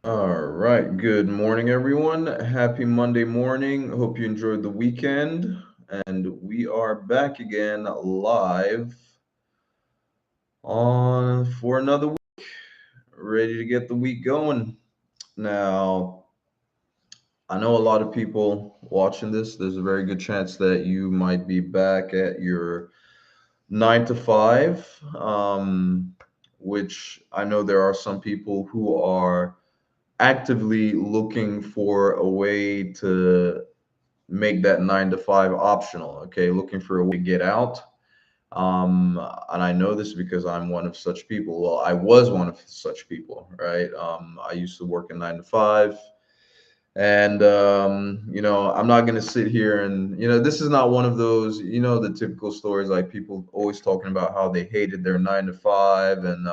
All right. Good morning, everyone. Happy Monday morning. Hope you enjoyed the weekend. And we are back again live on for another week, ready to get the week going. Now, I know a lot of people watching this. There's a very good chance that you might be back at your 9 to 5, which I know there are some people who are actively looking for a way to make that 9 to 5 optional. Okay, looking for a way to get out. And I know this because I'm one of such people. Well, I was one of such people, right? I used to work a 9 to 5. And I'm not gonna sit here and this is not one of those, the typical stories like people always talking about how they hated their 9 to 5 and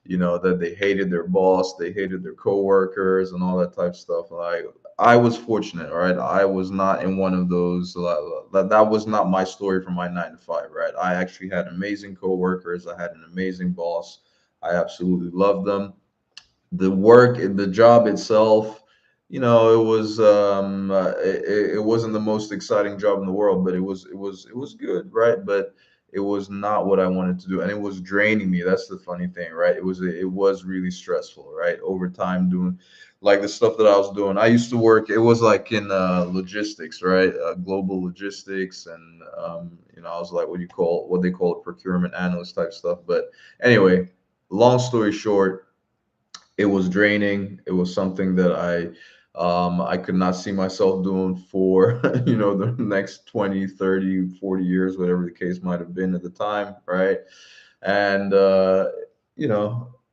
that they hated their boss, they hated their coworkers and all that type of stuff. Like I was fortunate, right? I was not in one of those. That was not my story for my 9 to 5, right? I actually had amazing coworkers. I had an amazing boss. I absolutely loved them. The job itself, it wasn't the most exciting job in the world, but it was good, right? But it was not what I wanted to do, and it was draining me. That's the funny thing, right? It was really stressful, right? Over time, doing like the stuff that I was doing. I used to work. It was like in logistics, right? Global logistics, and I was like what they call a procurement analyst type stuff. But anyway, long story short, it was draining. It was something that I could not see myself doing for the next 20, 30, 40 years, whatever the case might have been at the time, right? And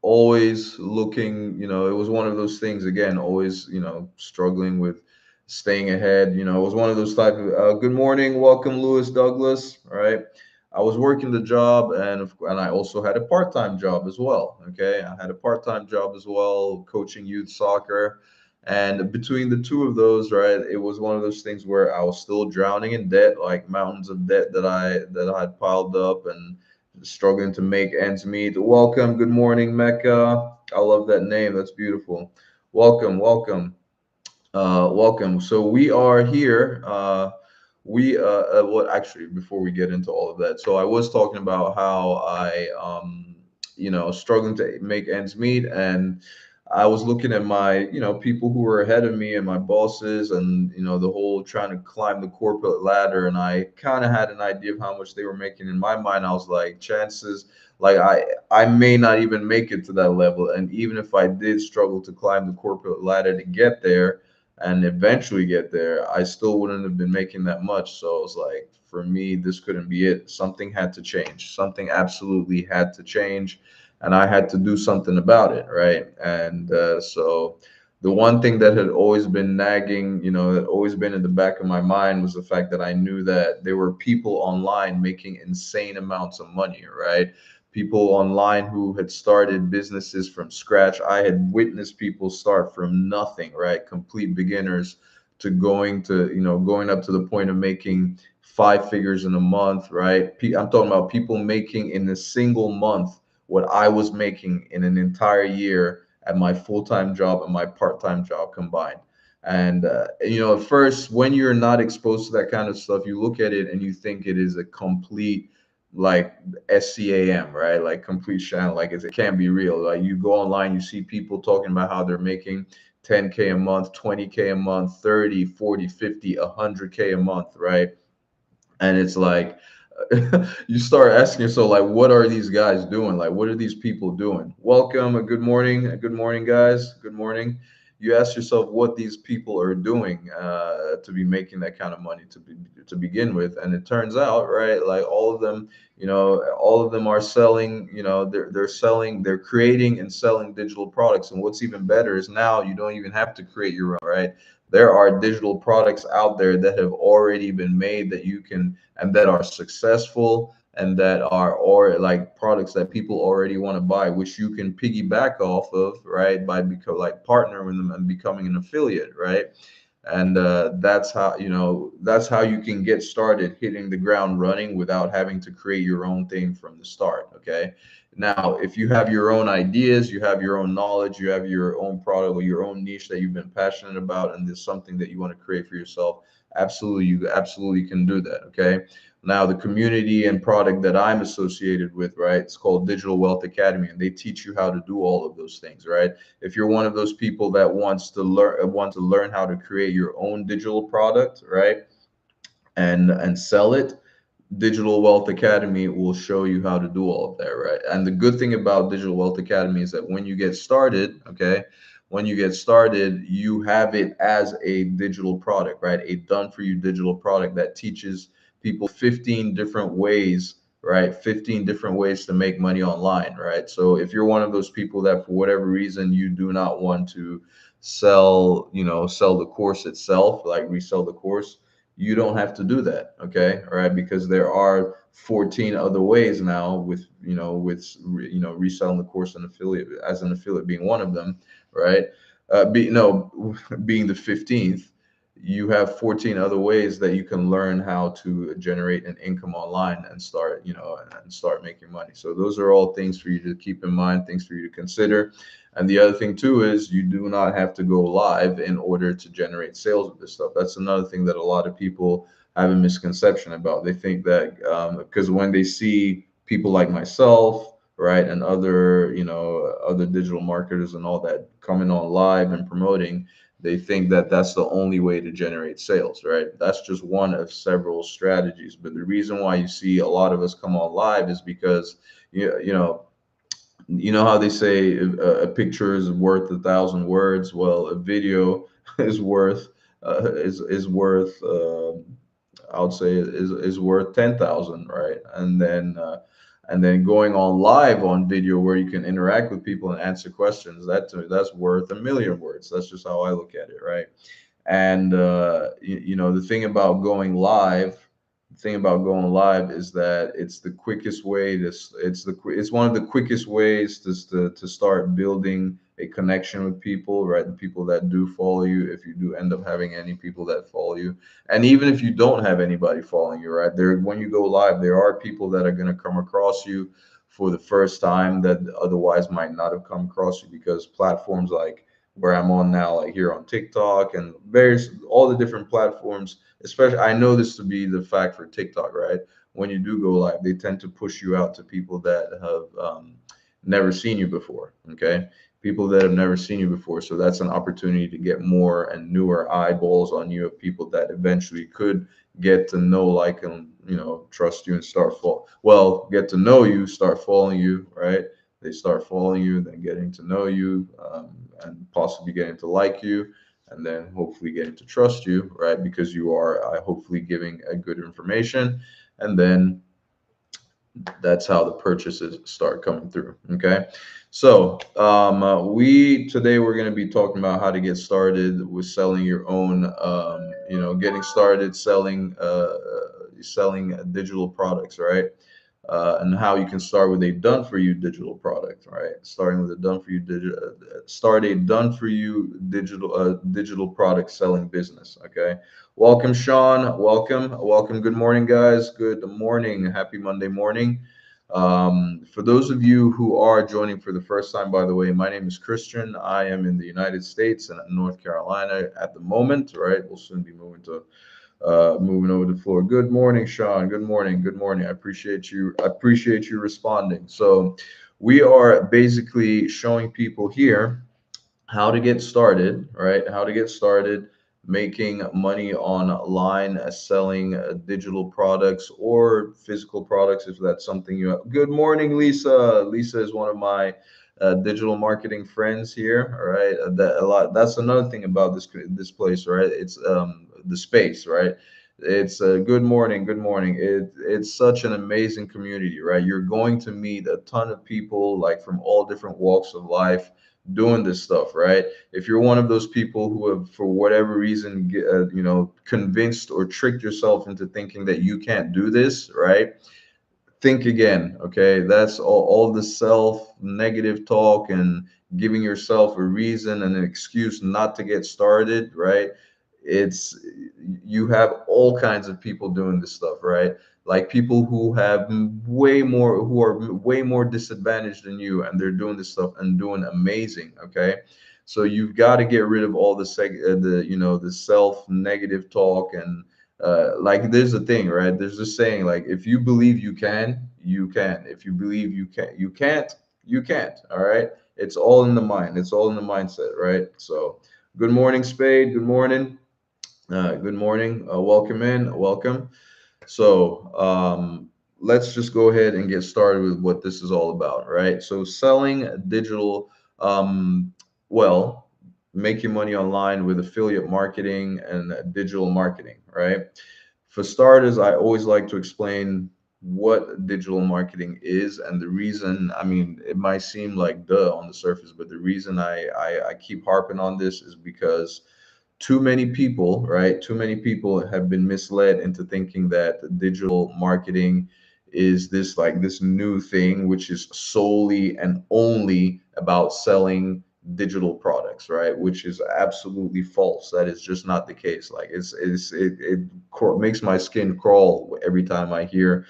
always looking, it was one of those things, again, always struggling with staying ahead. It was one of those type of good morning, welcome, Lewis Douglas, right? I was working the job, and I also had a part-time job as well. Okay, I had a part-time job as well, coaching youth soccer, and between the two of those, right, it was one of those things where I was still drowning in debt, like mountains of debt that I had piled up, and struggling to make ends meet. Welcome, good morning, Mecca. I love that name. That's beautiful. Welcome, welcome. Welcome. So we are here. What actually, before we get into all of that, so I was talking about how struggling to make ends meet, and I was looking at my, people who were ahead of me and my bosses, and the whole trying to climb the corporate ladder, and I kind of had an idea of how much they were making. In my mind, I was like, chances, like I may not even make it to that level, and even if I did struggle to climb the corporate ladder to get there and eventually get there, I still wouldn't have been making that much. So it was like, for me, this couldn't be it. Something had to change. Something absolutely had to change, and I had to do something about it, right? And so the one thing that had always been nagging, that always been in the back of my mind was the fact that I knew that there were people online making insane amounts of money, right? People online who had started businesses from scratch. I had witnessed people start from nothing, right? Complete beginners to going up to the point of making 5 figures in a month, right? I'm talking about people making in a single month what I was making in an entire year at my full-time job and my part-time job combined. And at first, when you're not exposed to that kind of stuff, you look at it and you think it is a complete, like, SCAM, right? Like complete sham. Like it can't be real. Like you go online, you see people talking about how they're making 10K a month, 20K a month, 30, 40, 50, 100K a month, right? And it's like you start asking yourself, like, what are these guys doing? Like, what are these people doing? Welcome, good morning, guys, good morning. You ask yourself what these people are doing to be making that kind of money to begin with, and it turns out, right, like all of them are selling. They're selling, they're creating and selling digital products. And what's even better is now you don't even have to create your own, right? There are digital products out there that have already been made that you can, and that are successful, and that are, or like products that people already want to buy, which you can piggyback off of, right? By become like partner with them and becoming an affiliate, right? And that's how, that's how you can get started hitting the ground running without having to create your own thing from the start. Okay. Now, if you have your own ideas, you have your own knowledge, you have your own product or your own niche that you've been passionate about, and there's something that you want to create for yourself, absolutely, you absolutely can do that. Okay. Now, the community and product that I'm associated with, right, it's called Digital Wealth Academy, and they teach you how to do all of those things, right? If you're one of those people that want to learn how to create your own digital product, right, and sell it, Digital Wealth Academy will show you how to do all of that, right? And the good thing about Digital Wealth Academy is that when you get started, okay, when you get started, you have it as a digital product, right? A done for you digital product that teaches people 15 different ways, right? 15 different ways to make money online, right? So if you're one of those people that for whatever reason you do not want to sell the course itself, like resell the course, you don't have to do that. Okay. All right. Because there are 14 other ways now with, reselling the course and affiliate as an affiliate being one of them. Right. Be no Being the 15th, you have 14 other ways that you can learn how to generate an income online and start making money. So those are all things for you to keep in mind, things for you to consider. And the other thing too is you do not have to go live in order to generate sales of this stuff. That's another thing that a lot of people have a misconception about. They think that because when they see people like myself, right, and other digital marketers and all that coming on live and promoting, they think that that's the only way to generate sales, right? That's just one of several strategies. But the reason why you see a lot of us come on live is because you know how they say a picture is worth 1,000 words. Well, a video is worth is worth I would say is worth 10,000, right? And then going on live on video where you can interact with people and answer questions, that to me, that's worth 1,000,000 words. That's just how I look at it, right? And the thing about going live, is that it's the quickest way to s- it's the qui- it's one of the quickest ways to start building a connection with people, right? The people that do follow you, if you do end up having any people that follow you. And even if you don't have anybody following you, right, there, when you go live, there are people that are going to come across you for the first time that otherwise might not have come across you, because platforms like where I'm on now, like here on TikTok and various all the different platforms. Especially, I know this to be the fact for TikTok, right? When you do go live, they tend to push you out to people that have never seen you before. Okay, people that have never seen you before. So that's an opportunity to get more and newer eyeballs on you, of people that eventually could get to know, like, and trust you and get to know you, start following you, right? They start following you, then getting to know you, and possibly getting to like you, and then hopefully getting to trust you, right? Because you are hopefully giving a good information, and then that's how the purchases start coming through. Okay. So we today we're going to be talking about how to get started with selling your own, getting started selling digital products, right? And how you can start with a done for you digital product, right? Starting with a done for you digital, start a done for you digital product selling business. Okay. Welcome, Sean. Welcome. Good morning, guys. Good morning. Happy Monday morning. For those of you who are joining for the first time, by the way, my name is Christian. I am in the United States and North Carolina at the moment, right? We'll soon be moving over the floor. Good morning, Sean. Good morning. Good morning. I appreciate you. I appreciate you responding. So we are basically showing people here how to get started, right? How to get started making money online, selling digital products or physical products, if that's something you have. Good morning, Lisa. Lisa is one of my digital marketing friends here. All right, That's another thing about this place, right? It's the space, right? It's good morning, good morning. It's such an amazing community, right? You're going to meet a ton of people, like from all different walks of life, doing this stuff, right? If you're one of those people who have, for whatever reason, convinced or tricked yourself into thinking that you can't do this, right? Think again. Okay, that's all the self negative talk and giving yourself a reason and an excuse not to get started, right? it's you have all kinds of people doing this stuff, right? Like people who have way more, who are way more disadvantaged than you, and they're doing this stuff and doing amazing. Okay, so you've got to get rid of all the the self negative talk. And like there's a thing, right? There's this saying, like, if you believe you can, you can. If you believe you can't, you can't. All right, it's all in the mind. It's all in the mindset, right? So good morning, Spade. Good morning. Good morning. Welcome in. Welcome. So let's just go ahead and get started with what this is all about, right? So selling digital, um, well, making money online with affiliate marketing and digital marketing, right? For starters, I always like to explain what digital marketing is and the reason. I mean, it might seem like duh on the surface, but the reason I keep harping on this is because too many people, right? Too many people have been misled into thinking that digital marketing is this like this new thing, which is solely and only about selling digital products, right? Which is absolutely false. That is just not the case. Like it makes my skin crawl every time I hear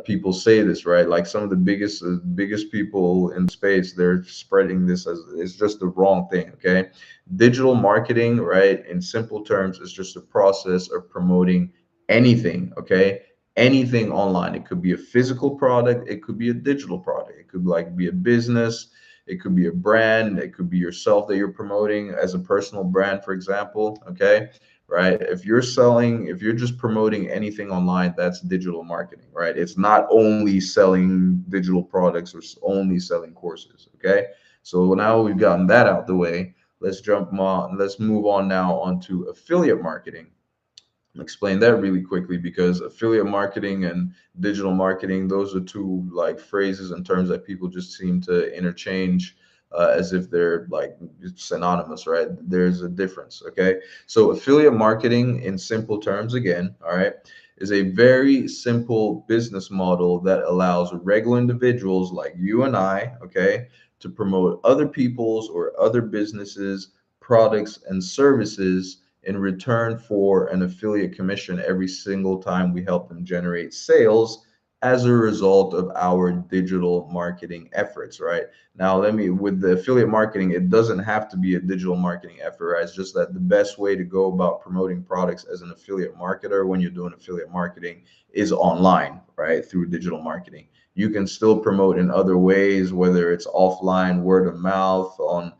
people say this, right? Like some of the biggest people in space, they're spreading this as it's just the wrong thing. Okay, digital marketing, right, in simple terms, is just a process of promoting anything. Okay, anything online. It could be a physical product, it could be a digital product, it could like be a business, it could be a brand, it could be yourself that you're promoting as a personal brand, for example. Okay, right? If you're just promoting anything online, that's digital marketing, right? It's not only selling digital products or only selling courses. Okay, so now we've gotten that out the way. Let's move on now onto affiliate marketing. I'll explain that really quickly because affiliate marketing and digital marketing, those are two like phrases and terms that people just seem to interchange as if they're like synonymous, right? There's a difference. Okay, so affiliate marketing in simple terms, again, all right, is a very simple business model that allows regular individuals like you and I, okay, to promote other people's or other businesses products and services in return for an affiliate commission every single time we help them generate sales as a result of our digital marketing efforts, right? Now, with the affiliate marketing, it doesn't have to be a digital marketing effort, right? It's just that the best way to go about promoting products as an affiliate marketer when you're doing affiliate marketing is online, right? Through digital marketing. You can still promote in other ways, whether it's offline, word of mouth, on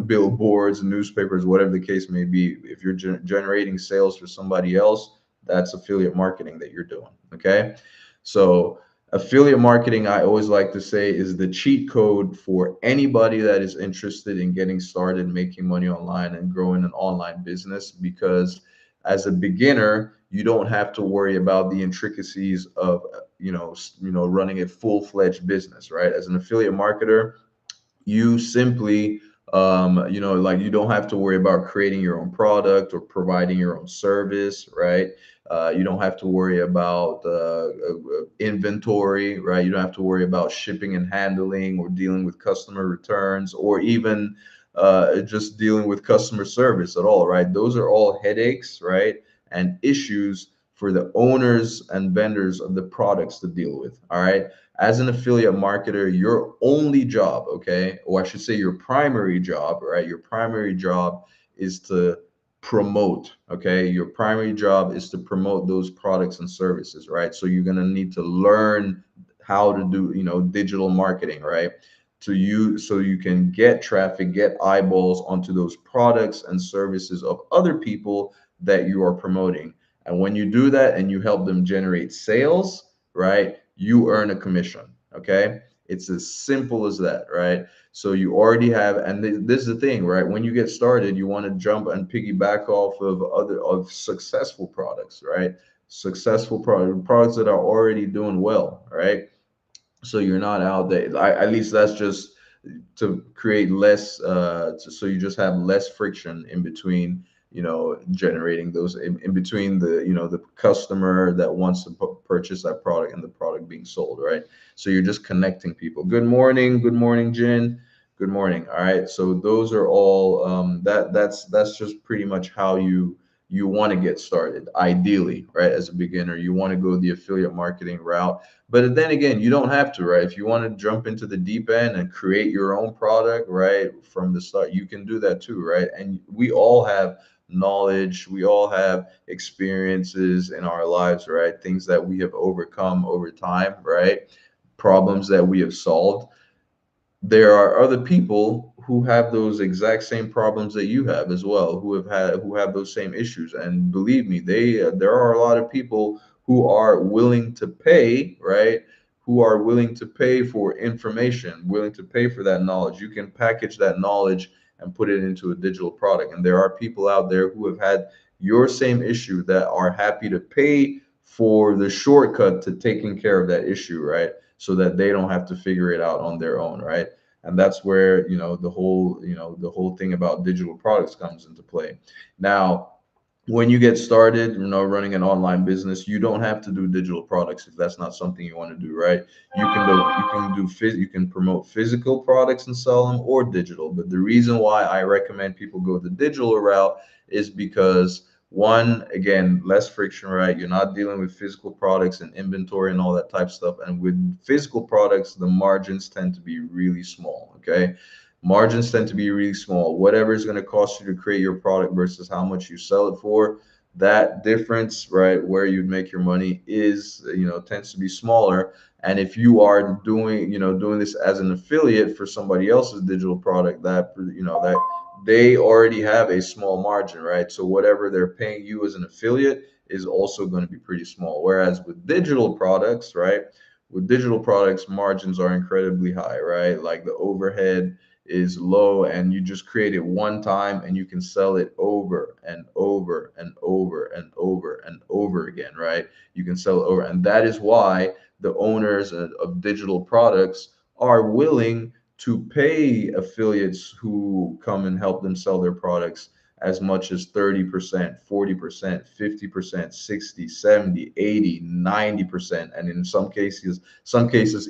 billboards, newspapers, whatever the case may be. If you're generating sales for somebody else, that's affiliate marketing that you're doing. Okay. So, affiliate marketing, I always like to say, is the cheat code for anybody that is interested in getting started making money online and growing an online business. Because as a beginner, you don't have to worry about the intricacies of running a full-fledged business, right? As an affiliate marketer, you simply like you don't have to worry about creating your own product or providing your own service, right? You don't have to worry about inventory, right? You don't have to worry about shipping and handling or dealing with customer returns or even just dealing with customer service at all, right? Those are all headaches, right, and issues for the owners and vendors of the products to deal with. All right, as an affiliate marketer, your only job, okay, or I should say your primary job, right? Your primary job is to promote, okay? Your primary job is to promote those products and services, right? So you're going to need to learn how to do, digital marketing, right? So you can get traffic, get eyeballs onto those products and services of other people that you are promoting. And when you do that and you help them generate sales, right, you earn a commission. Okay, it's as simple as that, right? So you already have, and this is the thing, right? When you get started, you want to jump and piggyback off of other of successful products, right? Successful products that are already doing well, right? So you're not out there. At least that's just to create less so you just have less friction in between, generating those in between the, the customer that wants to purchase that product and the product being sold, right? So you're just connecting people. Good morning, Jin. Good morning. All right, so those are all that's just pretty much how you you want to get started. Ideally, right, as a beginner, you want to go the affiliate marketing route. But then again, you don't have to, right? If you want to jump into the deep end and create your own product, right, from the start, you can do that too, right? And we all have knowledge, we all have experiences in our lives, right? Things that we have overcome over time, right? Problems that we have solved. There are other people who have those exact same problems that you have as well, who have those same issues. And believe me, there are a lot of people who are willing to pay, right? Who are willing to pay for information, willing to pay for that knowledge. You can package that knowledge and put it into a digital product. And there are people out there who have had your same issue that are happy to pay for the shortcut to taking care of that issue, right? So that they don't have to figure it out on their own, right? And that's where the whole thing about digital products comes into play. Now, when you get started, running an online business, you don't have to do digital products if that's not something you want to do, right? You can promote physical products and sell them, or digital. But the reason why I recommend people go the digital route is because, one, again, less friction, right? You're not dealing with physical products and inventory and all that type of stuff. And with physical products, the margins tend to be really small. Okay. Margins tend to be really small. Whatever is going to cost you to create your product versus how much you sell it for, that difference, right, where you'd make your money is, tends to be smaller. And if you are doing this as an affiliate for somebody else's digital product, that they already have a small margin, right? So whatever they're paying you as an affiliate is also going to be pretty small. Whereas with digital products, right, with digital products, margins are incredibly high, right? Like the overhead is low, and you just create it one time and you can sell it over and over and over and over and over again, right? You can sell it over. And that is why the owners of digital products are willing to pay affiliates who come and help them sell their products as much as 30%, 40%, 50%, 60, 70, 80, 90%, and in some cases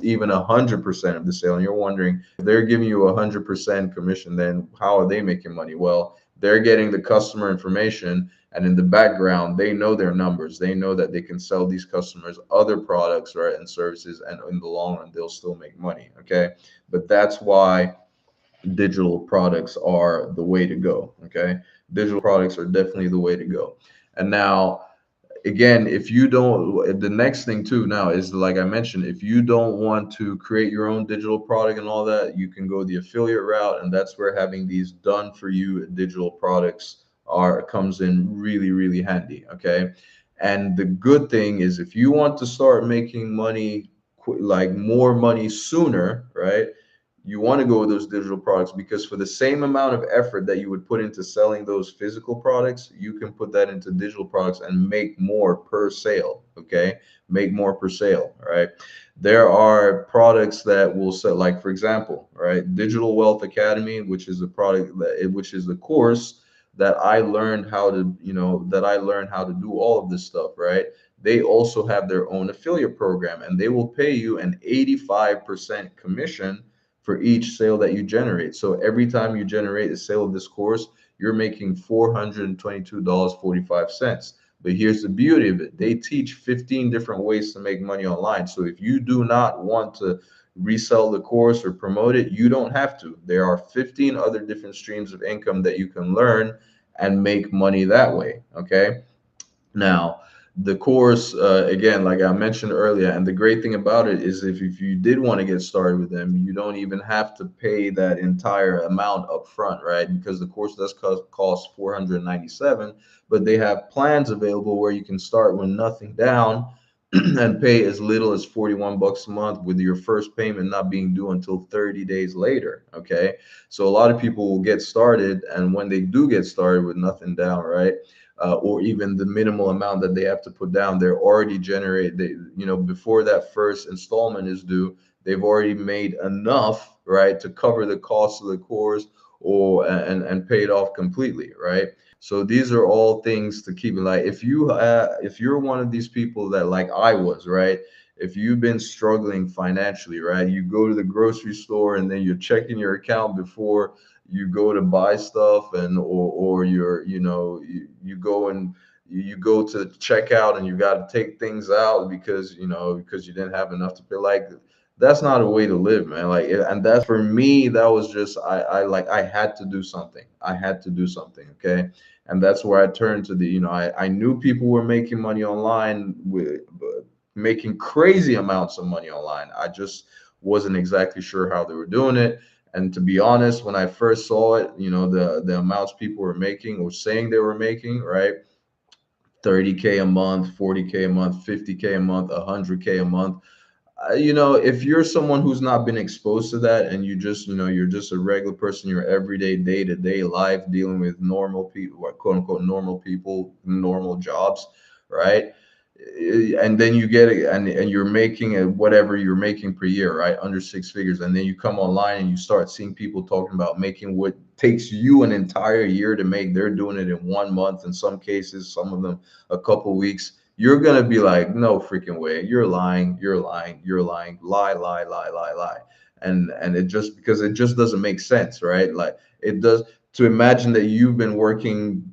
even 100% of the sale. And you're wondering, if they're giving you 100% commission, then how are they making money? Well, they're getting the customer information, and in the background, they know their numbers. They know that they can sell these customers other products, right, and services, and in the long run, they'll still make money. Okay, but that's why digital products are the way to go. Okay, digital products are definitely the way to go. And now, again, if you don't, the next thing too now is, like I mentioned, if you don't want to create your own digital product and all that, you can go the affiliate route, and that's where having these done for you digital products are comes in really, really handy. Okay, and the good thing is, if you want to start making money, like more money sooner, right, you want to go with those digital products, because for the same amount of effort that you would put into selling those physical products, you can put that into digital products and make more per sale. Okay, make more per sale, right? There are products that will sell, like, for example, right, Digital Wealth Academy, which is a product which is a course that I learned how to, do all of this stuff, right? They also have their own affiliate program, and they will pay you an 85% commission for each sale that you generate. So every time you generate a sale of this course, you're making $422.45. But here's the beauty of it. They teach 15 different ways to make money online. So if you do not want to resell the course or promote it, you don't have to. There are 15 other different streams of income that you can learn and make money that way. Okay. Now, the course, again, like I mentioned earlier, and the great thing about it is, if you did want to get started with them, you don't even have to pay that entire amount up front, right? Because the course does cost 497, but they have plans available where you can start with nothing down and pay as little as 41 bucks a month, with your first payment not being due until 30 days later. Okay. So a lot of people will get started, and when they do get started with nothing down, right, or even the minimal amount that they have to put down, they're already before that first installment is due, they've already made enough, right, to cover the cost of the course, or and pay it off completely, right? So these are all things to keep in mind. If you're one of these people that, like I was, right, if you've been struggling financially, right? You go to the grocery store and then you're checking your account before you go to buy stuff, and or you're, you go and you go to check out and you got to take things out because, because you didn't have enough to pay. Like, that's not a way to live, man. Like, and that's, for me, that was just, I had to do something. I had to do something. Okay. And that's where I turned to the, I knew people were making money online, with making crazy amounts of money online. I just wasn't exactly sure how they were doing it. And to be honest, when I first saw it, the amounts people were making or saying they were making, right? 30K a month, 40K a month, 50K a month, 100K a month. If you're someone who's not been exposed to that, and you just, you're just a regular person, your everyday day-to-day life dealing with normal people, what quote unquote normal people, normal jobs, right? And then you get it, and you're making whatever you're making per year, right, under six figures, and then you come online and you start seeing people talking about making what takes you an entire year to make. They're doing it in 1 month, in some cases, some of them a couple weeks. You're gonna be like, no freaking way, you're lying, you're lying, you're lying, lie, lie, lie, lie, lie. And it just, because it just doesn't make sense, right? Like, it does. To imagine that you've been working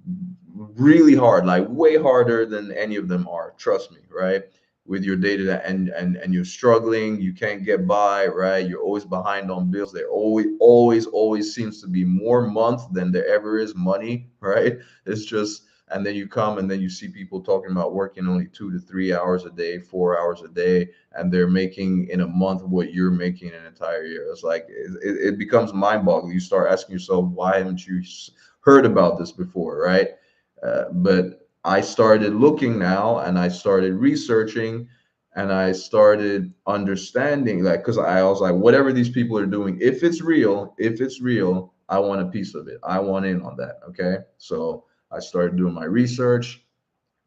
really hard, like way harder than any of them are, trust me, right? With your data, and you're struggling, you can't get by, right? You're always behind on bills. There always seems to be more month than there ever is money, right? It's just, and then you come and then you see people talking about working only 2 to 3 hours a day, 4 hours a day, and they're making in a month what you're making in an entire year. It's like, it becomes mind-boggling. You start asking yourself, why haven't you heard about this before, right? But I started looking now, and I started researching, and I started understanding, like, because I was like, whatever these people are doing, if it's real, I want a piece of it. I want in on that. Okay. So I started doing my research,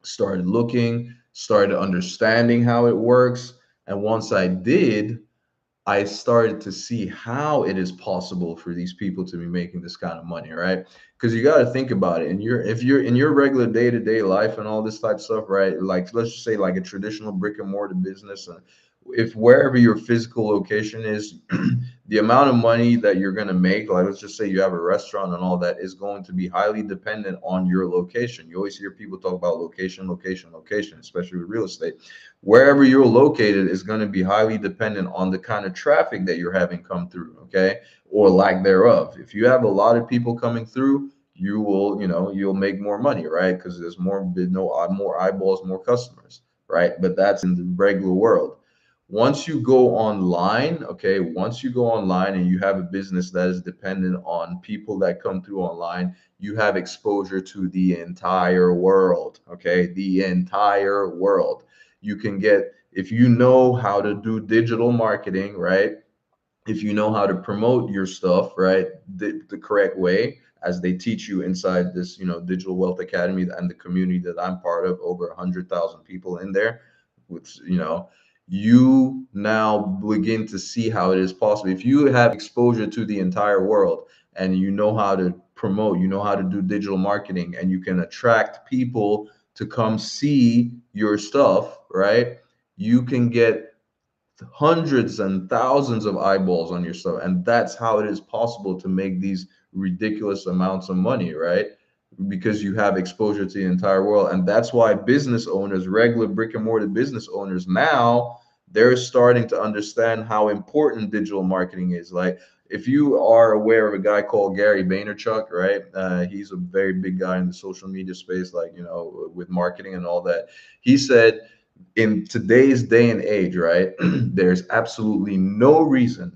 started looking, started understanding how it works. And once I did, I started to see how it is possible for these people to be making this kind of money, right? Because you got to think about it. And if you're in your regular day-to-day life and all this type of stuff, right? Like, let's just say like a traditional brick and mortar business, and if wherever your physical location is, the amount of money that you're going to make, like let's just say you have a restaurant and all that, is going to be highly dependent on your location. You always hear people talk about location, location, location, especially with real estate. Wherever you're located is going to be highly dependent on the kind of traffic that you're having come through, okay, or lack thereof. If you have a lot of people coming through, you will, you'll make more money, right? Because there's more eyeballs, more customers, right? But that's in the regular world. Once you go online, okay, once you go online and you have a business that is dependent on people that come through online, you have exposure to the entire world, okay, the entire world. You can get, if you know how to do digital marketing, right? If you know how to promote your stuff, right, the correct way, as they teach you inside this, Digital Wealth Academy, and the community that I'm part of, over 100,000 people in there, with, you now begin to see how it is possible. If you have exposure to the entire world, and you know how to promote, you know how to do digital marketing, and you can attract people to come see your stuff, right? You can get hundreds and thousands of eyeballs on your stuff, and that's how it is possible to make these ridiculous amounts of money, right? Because you have exposure to the entire world. And that's why business owners, regular brick and mortar business owners, now they're starting to understand how important digital marketing is. Like, if you are aware of a guy called Gary Vaynerchuk, right? He's a very big guy in the social media space, like, with marketing and all that. He said, in today's day and age, right, there's absolutely no reason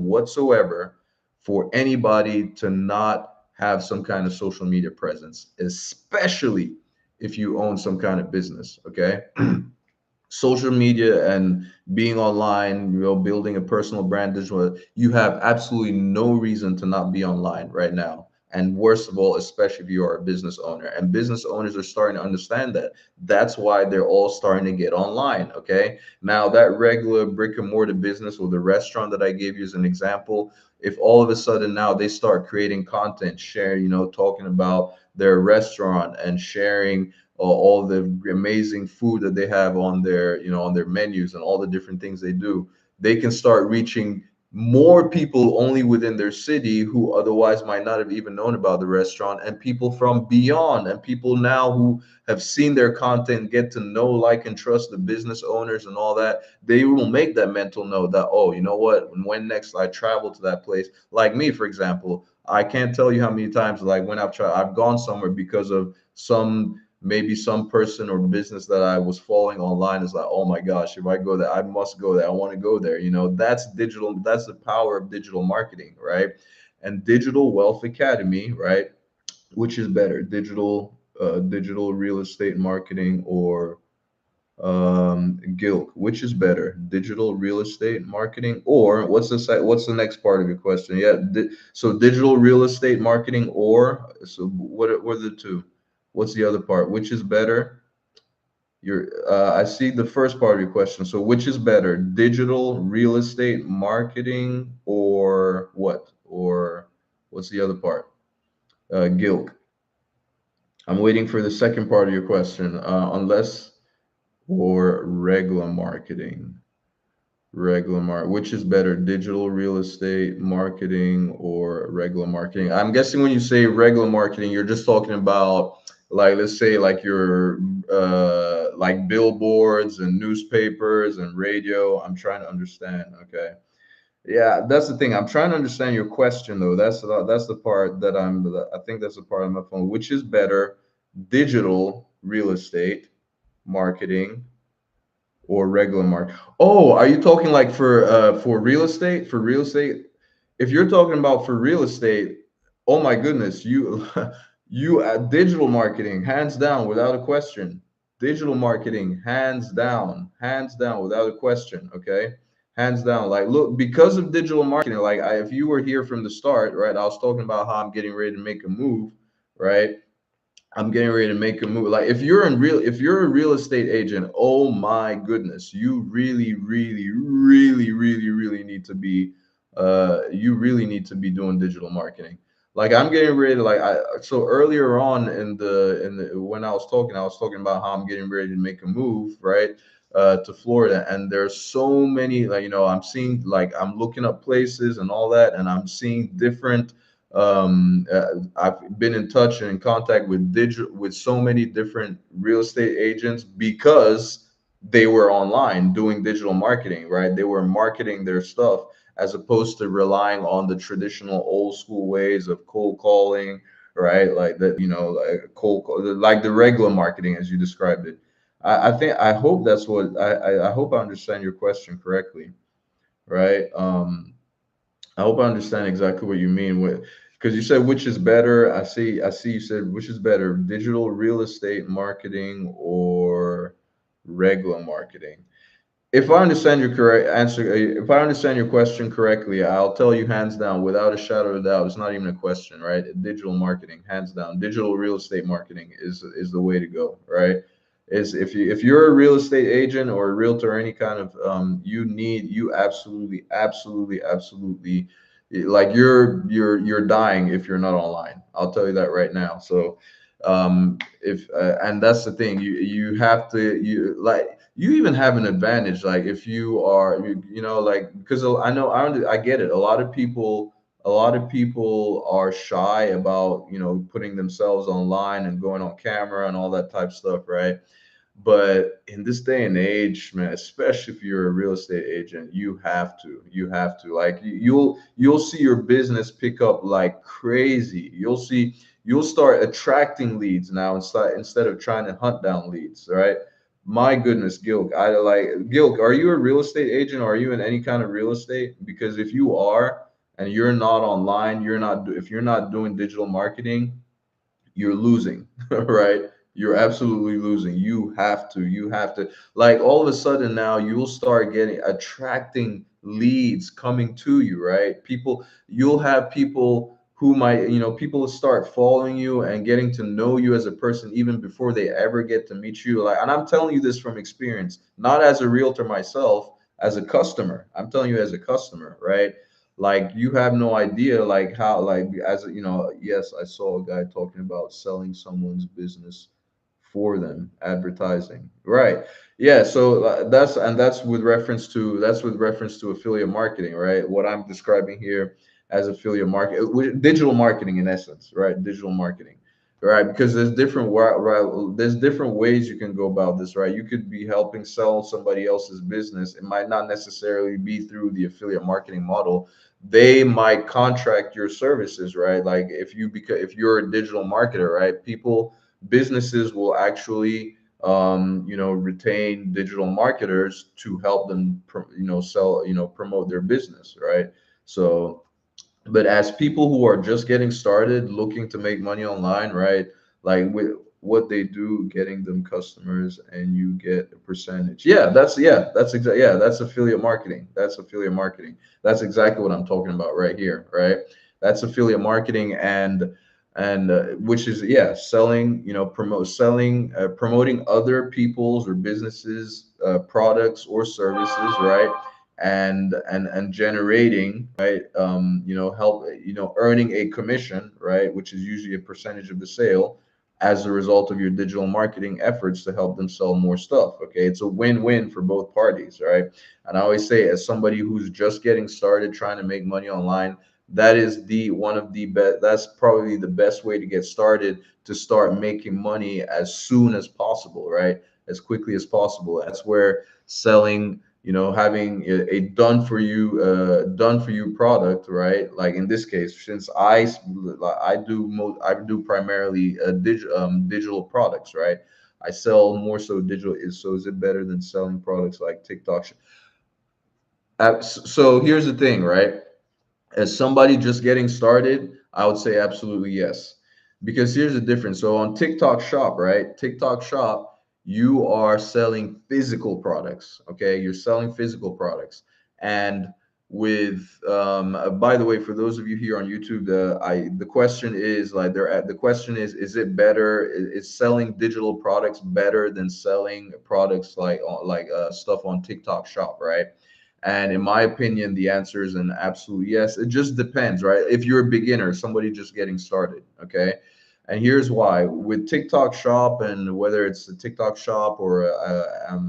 whatsoever for anybody to not have some kind of social media presence, especially if you own some kind of business. Okay. Social media and being online, building a personal brand digital, you have absolutely no reason to not be online right now. And worst of all, especially if you are a business owner, and business owners are starting to understand that. That's why they're all starting to get online. Okay. Now, that regular brick and mortar business, or the restaurant that I gave you as an example, if all of a sudden now they start creating content, sharing, talking about their restaurant and sharing all the amazing food that they have on their, on their menus and all the different things they do, they can start reaching more people only within their city who otherwise might not have even known about the restaurant, and people from beyond, and people now who have seen their content, get to know, like, and trust the business owners and all that. They will make that mental note that, oh, you know what, when next I travel to that place, like me, for example, I can't tell you how many times, like, when I've gone somewhere because of some, maybe some person or business that I was following online is like, oh my gosh, if I go there, I must go there. I want to go there. That's digital. That's the power of digital marketing, right? And Digital Wealth Academy, right? Which is better, digital real estate marketing or Gilk? Which is better, digital real estate marketing, or what's the next part of your question? Yeah, so digital real estate marketing, or so what are the two? What's the other part? Which is better? I see the first part of your question. So which is better, digital real estate marketing or what? Or what's the other part? Gilk. I'm waiting for the second part of your question. Unless or regular marketing. Which is better, digital real estate marketing or regular marketing? I'm guessing when you say regular marketing, you're just talking about, like, let's say, like your like billboards and newspapers and radio. I'm trying to understand. Okay. Yeah, that's the thing. I'm trying to understand your question though. That's the part that I think that's the part on my phone. Which is better, digital real estate marketing or regular market? Oh, are you talking like for real estate? For real estate, if you're talking about for real estate, oh my goodness, you you digital marketing, hands down, without a question. Digital marketing, hands down, without a question. Okay, hands down. Like, look, because of digital marketing, like, if you were here from the start, right? I was talking about how I'm getting ready to make a move, right? I'm getting ready to make a move. Like, if you're a real estate agent, oh my goodness, you really, really, really, really, really need to be, you really need to be doing digital marketing. Like, I'm getting ready to, like, so earlier on in the when I was talking about how I'm getting ready to make a move, right? To Florida, and there's so many, like, I'm seeing, like, I'm looking up places and all that, and I'm seeing different, I've been in touch and in contact with so many different real estate agents because they were online doing digital marketing, right? They were marketing their stuff as opposed to relying on the traditional old school ways of cold calling, right? Like that, like like the regular marketing as you described it. I hope that's what I hope I understand your question correctly, right? I hope I understand exactly what you mean with, because you said which is better. I see you said which is better, digital real estate marketing or regular marketing. If I understand your correct answer, if I understand your question correctly, I'll tell you hands down, without a shadow of a doubt, it's not even a question, right? Digital marketing, hands down. Digital real estate marketing is the way to go, right? Is if you're a real estate agent or a realtor or any kind of, you absolutely, absolutely, absolutely, like, you're dying if you're not online. I'll tell you that right now. So if and that's the thing, you have to, you even have an advantage, like, if you are, like, because I get it, a lot of people are shy about, putting themselves online and going on camera and all that type stuff, right? But in this day and age, man, especially if you're a real estate agent, you have to, like, you'll see your business pick up like crazy. You'll start attracting leads now, instead of trying to hunt down leads, right? My goodness, Gilk, Gilk, are you a real estate agent, or are you in any kind of real estate? Because if you are, and you're not online, if you're not doing digital marketing, you're losing, right? You're absolutely losing. You have to, like, all of a sudden now you'll start getting attracting leads coming to you, right? You'll have people who might, people will start following you and getting to know you as a person even before they ever get to meet you. Like, and I'm telling you this from experience, not as a realtor myself, as a customer. I'm telling you as a customer, right? like you have no idea like how, like, as you know, yes, I saw a guy talking about selling someone's business for them, advertising, right? Yeah, so that's with reference to, affiliate marketing, right? What I'm describing here as affiliate market, digital marketing in essence, right? Digital marketing, right? Because there's different there's different ways you can go about this, right? You could be helping sell somebody else's business. It might not necessarily be through the affiliate marketing model. They might contract your services, right? Like if you're a digital marketer, right? Businesses will actually retain digital marketers to help them sell, promote their business, right? So, but as people who are just getting started looking to make money online, right, like with what they do, getting them customers and you get a percentage. That's affiliate marketing. That's exactly what I'm talking about right here, right? That's affiliate marketing. And which is, yeah, selling, promoting other people's or businesses products or services, right? And generating, right, help, earning a commission, right, which is usually a percentage of the sale as a result of your digital marketing efforts to help them sell more stuff. Okay, it's a win-win for both parties, right? And I always say, as somebody who's just getting started trying to make money online, that is the one of the best, that's probably the best way to get started, to start making money as soon as possible, right? As quickly as possible. That's where selling, having a done for you product, right? Like in this case, since I do primarily digital products, right? I sell more so digital. Is it better than selling products like TikTok? So here's the thing, right? As somebody just getting started, I would say absolutely yes. Because here's the difference. So on TikTok Shop, right? TikTok Shop, you are selling physical products. Okay, you're selling physical products. And with by the way, for those of you here on YouTube, the question is like they're at the question is it better? Is selling digital products better than selling products like stuff on TikTok Shop, right? And in my opinion, the answer is an absolute yes. It just depends, right? If you're a beginner, somebody just getting started, okay? And here's why. With TikTok Shop, and whether it's the TikTok Shop or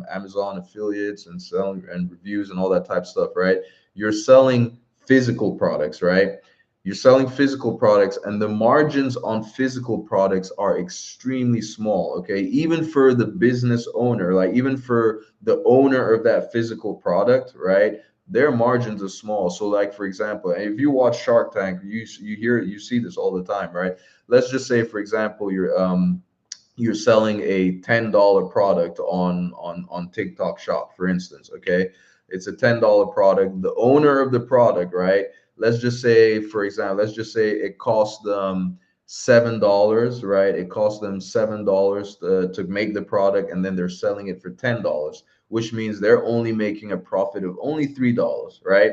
Amazon affiliates and selling and reviews and all that type of stuff, right? You're selling physical products, right? You're selling physical products, and the margins on physical products are extremely small, okay? Even for the business owner, like even for the owner of that physical product, right? Their margins are small. So, like for example, if you watch Shark Tank, you see this all the time, right? Let's just say, for example, you're selling a $10 product on TikTok Shop, for instance. Okay, it's a $10 product. The owner of the product, right? Let's just say, for example, let's just say it costs them $7, right? It costs them $7 to make the product, and then they're selling it for $10, which means they're only making a profit of only $3, right?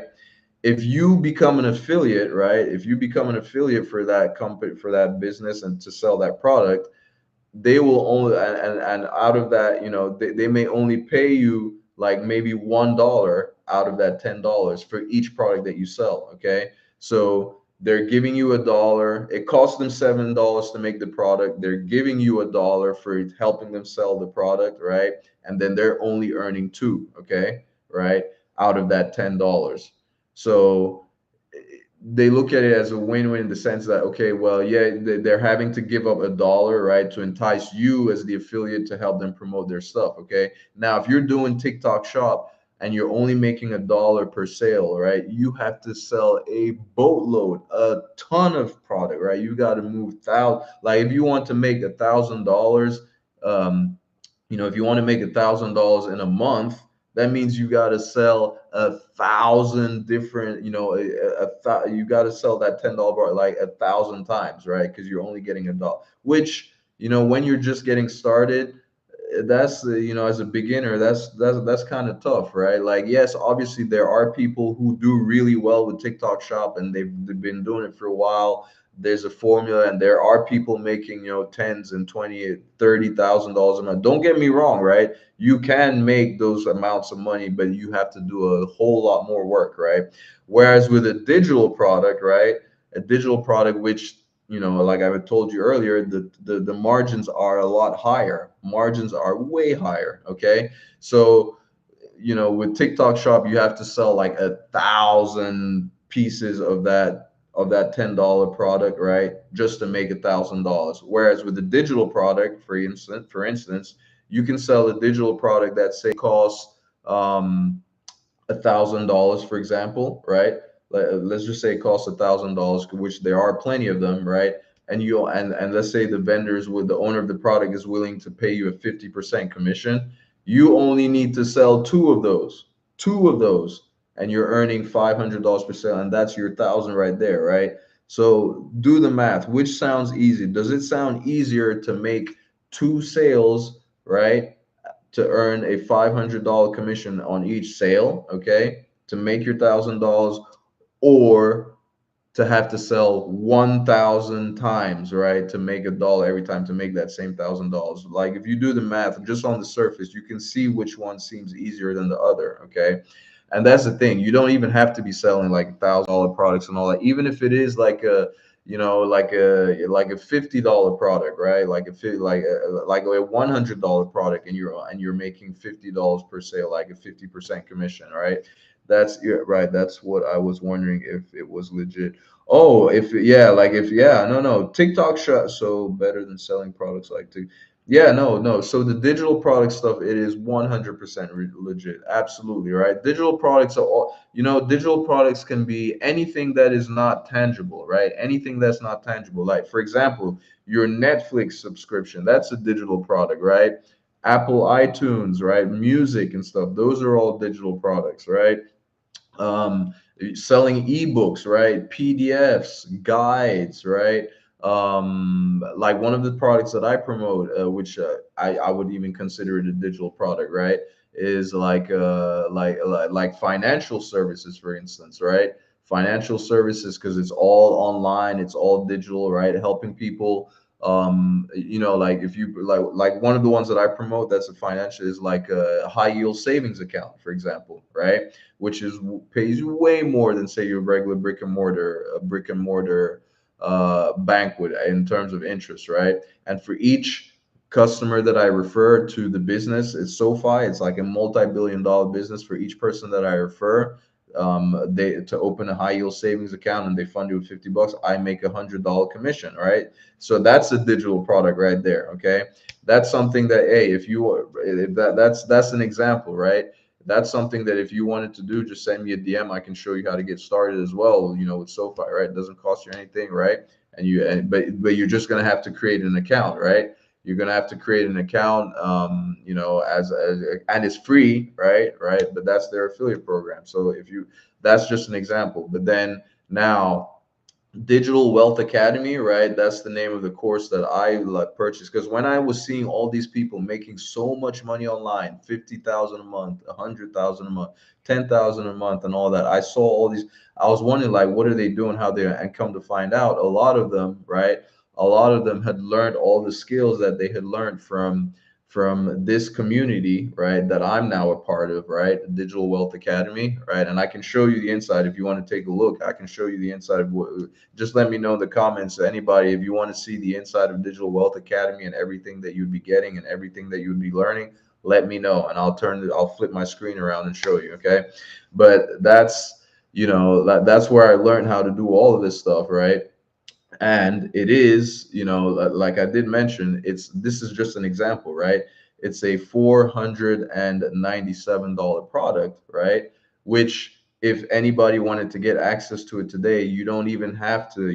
If you become an affiliate, right? If you become an affiliate for that company, for that business, and to sell that product, they will only, and out of that, they may only pay you like maybe $1 out of that $10 for each product that you sell. Okay, so they're giving you $1. It costs them $7 to make the product. They're giving you $1 for helping them sell the product, right? And then they're only earning two, okay, right, out of that $10. So they look at it as a win-win in the sense that, okay, well, yeah, they're having to give up $1, right, to entice you as the affiliate to help them promote their stuff. Okay, now if you're doing TikTok Shop and you're only making $1 per sale, right, you have to sell a boatload, a ton of product, right? You got to move like if you want to make $1,000, if you want to make $1,000 in a month, that means you got to sell 1,000 different, you got to sell that $10 bar like 1,000 times, right? Because you're only getting $1, which, when you're just getting started, that's as a beginner, that's kind of tough, right? Like, yes, obviously there are people who do really well with TikTok Shop, and they've been doing it for a while. there's a formula, and there are people making, tens and 20, $30,000 a month. Don't get me wrong, right? You can make those amounts of money, but you have to do a whole lot more work, right? Whereas with a digital product, right? A digital product, which, like I told you earlier, the margins are a lot higher. Margins are way higher. Okay. So, with TikTok Shop, you have to sell like 1,000 pieces of that $10 product, right? Just to make $1,000. Whereas with the digital product, for instance, you can sell a digital product that say costs $1,000, for example, right? Let's just say it costs $1,000, which there are plenty of them, right? And let's say the owner of the product is willing to pay you a 50% commission. You only need to sell two of those, and you're earning $500 per sale, and that's your thousand right there, right? So do the math. Which sounds easy? Does it sound easier to make two sales, right? To earn a $500 commission on each sale, okay, to make your $1,000, or to have to sell 1,000 times, right, to make $1 every time to make that same $1,000. Like, if you do the math just on the surface, you can see which one seems easier than the other, okay? And that's the thing. You don't even have to be selling like $1,000 products and all that. Even if it is like a $50 product, right? Like a $100 product, and you're making $50 per sale, like a 50% commission, right? That's, yeah, right. That's what I was wondering, if it was legit. Oh, if yeah, like if yeah, no, no, TikTok shot so better than selling products like TikTok. Yeah, no, no. So the digital product stuff, it is 100% legit. Absolutely, right? Digital products are all, digital products can be anything that is not tangible, right? Anything that's not tangible. Like, for example, your Netflix subscription, that's a digital product, right? Apple iTunes, right? Music and stuff. Those are all digital products, right? um, Selling ebooks, right? PDFs, guides, right? Like one of the products that I promote, which I would even consider it a digital product, right? Is like financial services, for instance, right? Financial services, because it's all online, it's all digital, right? Helping people, like, if you like one of the ones that I promote, that's a financial, is like a high yield savings account, for example, right? Which pays you way more than, say, your regular brick and mortar bank would, in terms of interest, right? And for each customer that I refer to the business, it's SoFi. It's like a multi-billion-dollar business. For each person that I refer, they to open a high yield savings account, and they fund you with $50, I make $100 commission, right? So that's a digital product right there. Okay, that's something that, hey, if that's an example, right? That's something that, if you wanted to do, just send me a DM. I can show you how to get started as well, with SoFi, right? It doesn't cost you anything, right? But you're just gonna have to create an account, right? You're gonna have to create an account, and it's free, right? Right. But that's their affiliate program. So that's just an example. But then now, Digital Wealth Academy, right? That's the name of the course that I like purchased, because when I was seeing all these people making so much money online, 50,000 a month, 100,000 a month, 10,000 a month, and all that, I saw all these. I was wondering, like, what are they doing? How they And come to find out, a lot of them, right? A lot of them had learned all the skills that they had learned from this community, right, that I'm now a part of, right? Digital Wealth Academy, right? And I can show you the inside if you want to take a look. I can show you the inside of what. Just let me know in the comments, anybody, if you want to see the inside of Digital Wealth Academy and everything that you'd be getting and everything that you'd be learning. Let me know, and I'll flip my screen around and show you. Okay, but that's where I learned how to do all of this stuff, right? And it is, like I did mention, this is just an example, right? It's a $497 product, right? Which, if anybody wanted to get access to it today, you don't even have to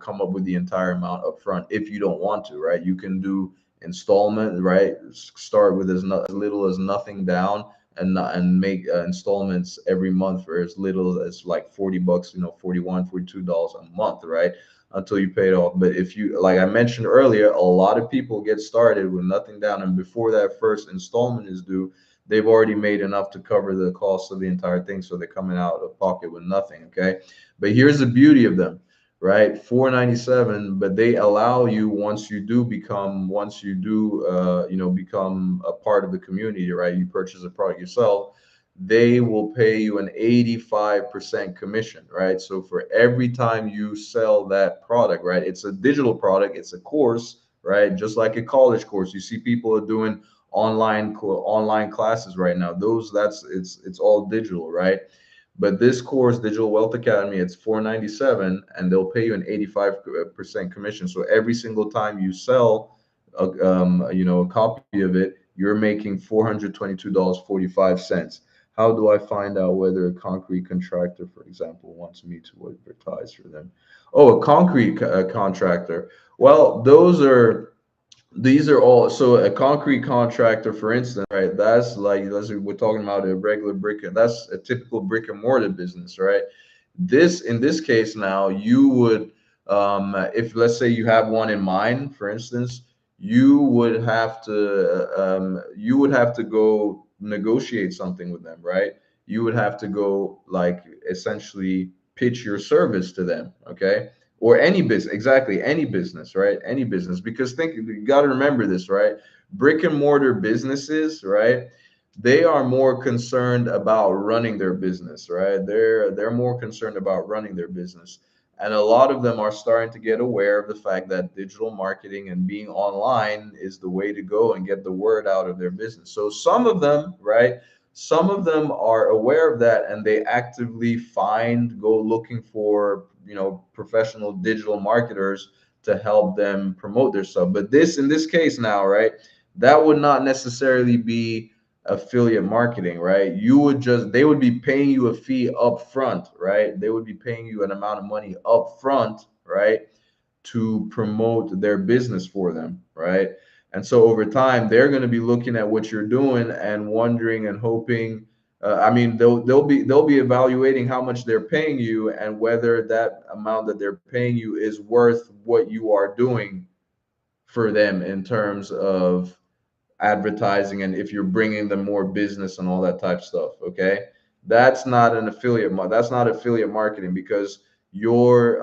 come up with the entire amount up front. If you don't want to, right? You can do installment, right? Start with as little as nothing down, and make installments every month for as little as like $40, 41, $42 a month, right? Until you pay it off. But if you, like I mentioned earlier, a lot of people get started with nothing down, and before that first installment is due, they've already made enough to cover the cost of the entire thing, so they're coming out of pocket with nothing. Okay, but here's the beauty of them, right? 497, but they allow you, once you do become a part of the community, right? You purchase a product yourself, they will pay you an 85% commission, right? So for every time you sell that product, right? It's a digital product, it's a course, right? Just like a college course. You see people are doing online classes right now. Those that's it's all digital, right? But this course, Digital Wealth Academy, it's 497, and they'll pay you an 85% commission. So every single time you sell a copy of it, you're making $422.45. How do I find out whether a concrete contractor, for example, wants me to advertise for them? Oh, a concrete contractor. Well, these are all, so a concrete contractor, for instance, right? That's like, we're talking about a regular that's a typical brick and mortar business, right? This, in this case, now you would, if let's say you have one in mind, for instance, you would have to go negotiate something with them, right? You would have to go, like, essentially pitch your service to them, okay? Or any business, exactly, any business, right? Any business, because think, you got to remember this, right? Brick and mortar businesses, right? They are more concerned about running their business, right? They're more concerned about running their business. And a lot of them are starting to get aware of the fact that digital marketing and being online is the way to go and get the word out of their business. So some of them, right? Some of them are aware of that, and they actively go looking for, professional digital marketers to help them promote their stuff. But in this case now, right? That would not necessarily be affiliate marketing, right? They would be paying you a fee up front, right? They would be paying you an amount of money up front, right? To promote their business for them, right? And so over time, they're going to be looking at what you're doing and wondering and hoping. I mean, they'll be evaluating how much they're paying you and whether that amount that they're paying you is worth what you are doing for them in terms of advertising, and if you're bringing them more business and all that type stuff. Okay, that's not affiliate marketing, because you're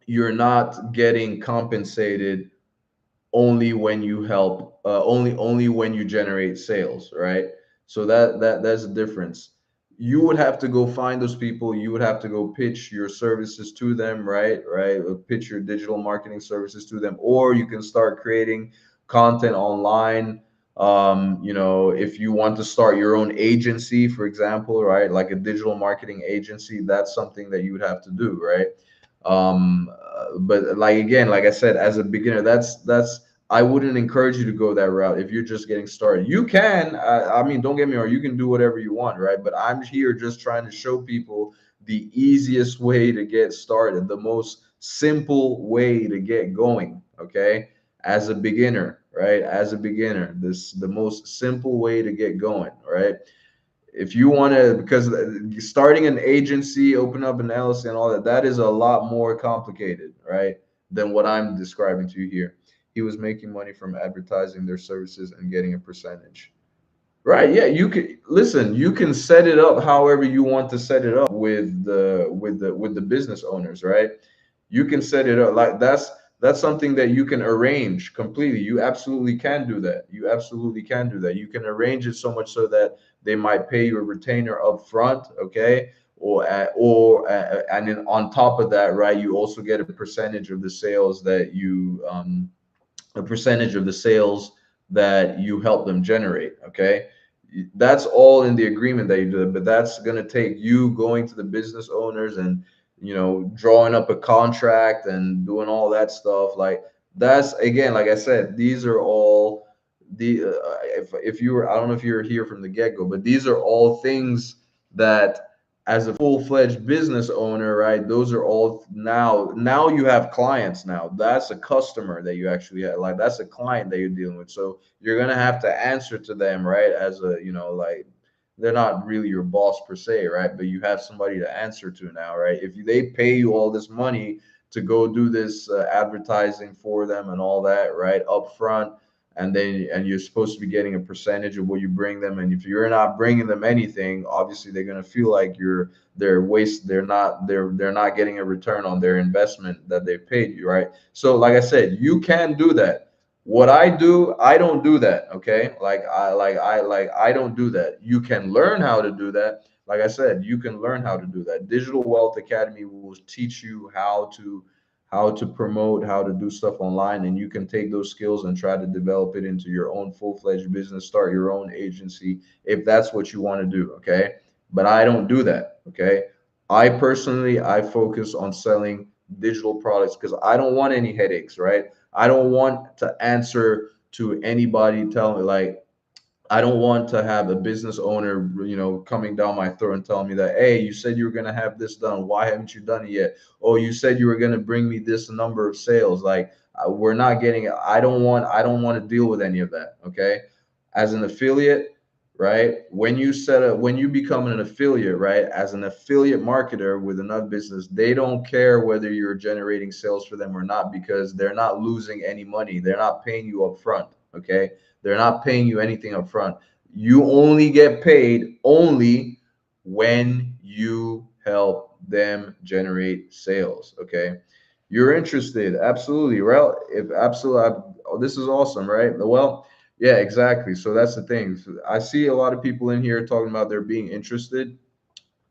not getting compensated only when you help, only when you generate sales, right? So that's the difference. You would have to go find those people, you would have to go pitch your services to them, right, pitch your digital marketing services to them, or you can start creating content online. If you want to start your own agency, for example, right, like a digital marketing agency, that's something that you would have to do, right? But like, again, like I said, as a beginner, that's I wouldn't encourage you to go that route if you're just getting started. You can, I mean, don't get me wrong, you can do whatever you want, right? But I'm here just trying to show people the easiest way to get started, the most simple way to get going, okay? As a beginner, right? As a beginner, the most simple way to get going, right? If you want to, because starting an agency, open up an LLC and all that, that is a lot more complicated, right, than what I'm describing to you here. He was making money from advertising their services and getting a percentage. Right. Yeah, you can listen, you can set it up however you want to set it up with the business owners, right? You can set it up like that's something that you can arrange completely. You absolutely can do that. You absolutely can do that. You can arrange it so much so that they might pay you a retainer up front, okay? And then on top of that, right, you also get a percentage of the sales that you help them generate, okay? That's all in the agreement that you do, but that's going to take you going to the business owners and, drawing up a contract and doing all that stuff. Like, that's, again, like I said, these are all if you were, I don't know if you're here from the get-go, but these are all things that, as a full-fledged business owner, right, those are all, now you have clients. Now that's a customer that you actually have, like, that's a client that you're dealing with, so you're going to have to answer to them, right, as a, like, they're not really your boss per se, right, but you have somebody to answer to now, right? If they pay you all this money to go do this advertising for them and all that, right, up front, and you're supposed to be getting a percentage of what you bring them. And if you're not bringing them anything, obviously they're going to feel like they're not getting a return on their investment that they paid you, right? So like I said, you can do that. What I do, I don't do that. Okay, I don't do that. You can learn how to do that. Like I said, you can learn how to do that. Digital Wealth Academy will teach you how to promote, how to do stuff online, and you can take those skills and try to develop it into your own full-fledged business, start your own agency if that's what you want to do, okay? But I don't do that, okay? I focus on selling digital products because I don't want any headaches, right? I don't want to answer to anybody telling me like, I don't want to have a business owner, coming down my throat and telling me that, hey, you said you were going to have this done. Why haven't you done it yet? Oh, you said you were going to bring me this number of sales. Like, we're not getting it. I don't want to deal with any of that. Okay. As an affiliate, right? When you become an affiliate, right? As an affiliate marketer with another business, they don't care whether you're generating sales for them or not because they're not losing any money. They're not paying you up front. Okay, they're not paying you anything up front. You only get paid only when you help them generate sales. Okay. You're interested. Absolutely. Well, if absolutely, oh, this is awesome, right? Well, yeah, exactly. So that's the thing. I see a lot of people in here talking about they're being interested.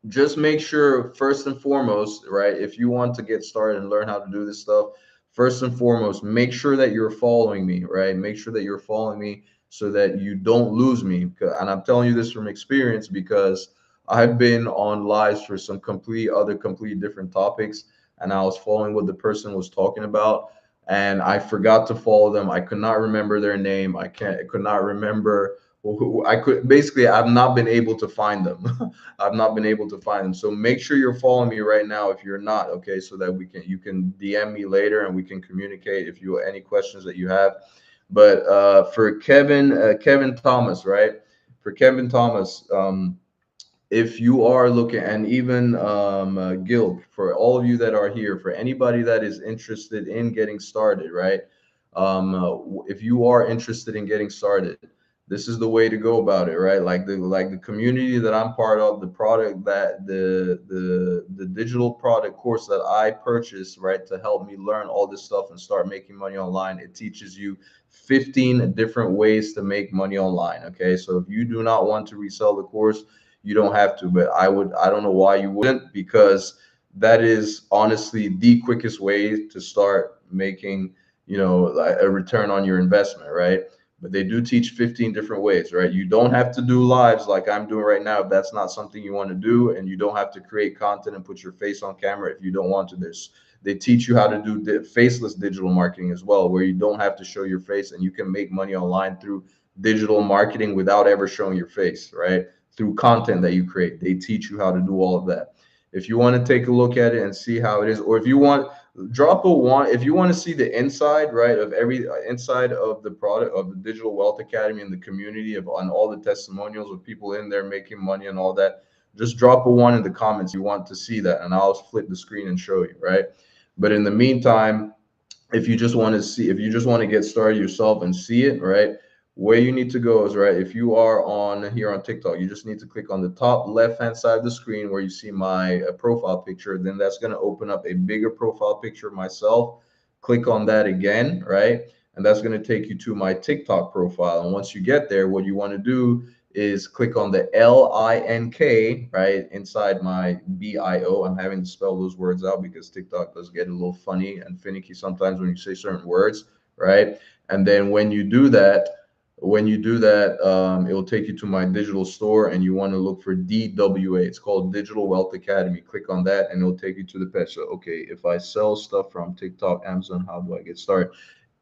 Just make sure, first and foremost, right, if you want to get started and learn how to do this stuff, first and foremost, make sure that you're following me, right? Make sure that you're following me so that you don't lose me. And I'm telling you this from experience because I've been on lives for some completely different topics, and I was following what the person was talking about, and I forgot to follow them. I could not remember their name. I could not remember who I could basically. I've not been able to find them. I've not been able to find them. So make sure you're following me right now if you're not, okay, so that you can DM me later and we can communicate if you any questions that you have. But for Kevin Thomas, right? For Kevin Thomas, if you are looking, and even Gil, for all of you that are here, for anybody that is interested in getting started, right? If you are interested in getting started, this is the way to go about it, right? Like the community that I'm part of, the product that the digital product course that I purchased, right, to help me learn all this stuff and start making money online. It teaches you 15 different ways to make money online. Okay, so if you do not want to resell the course, you don't have to, but I don't know why you wouldn't, because that is honestly the quickest way to start making, like a return on your investment, right? But they do teach 15 different ways, right? You don't have to do lives like I'm doing right now if that's not something you want to do, and you don't have to create content and put your face on camera if you don't want to. They teach you how to do faceless digital marketing as well, where you don't have to show your face and you can make money online through digital marketing without ever showing your face, right? Through content that you create. They teach you how to do all of that. If you want to take a look at it and see how it is, or if you want, drop a one. If you want to see the inside, right, of every inside of the product of the Digital Wealth Academy and the community of on all the testimonials of people in there making money and all that, just drop a one in the comments. You want to see that, and I'll flip the screen and show you, right? But in the meantime, if you just want to get started yourself and see it, right, where you need to go is, right, if you are on here on TikTok, you just need to click on the top left hand side of the screen where you see my profile picture. Then that's going to open up a bigger profile picture of myself. Click on that again, right, and that's going to take you to my TikTok profile. And once you get there, what you want to do is click on the LINK, right, inside my BIO. I'm having to spell those words out because TikTok does get a little funny and finicky sometimes when you say certain words, right? And then when you do that, it will take you to my digital store, and you want to look for DWA. It's called Digital Wealth Academy. Click on that, and it'll take you to the page. So, okay, if I sell stuff from TikTok, Amazon, how do I get started?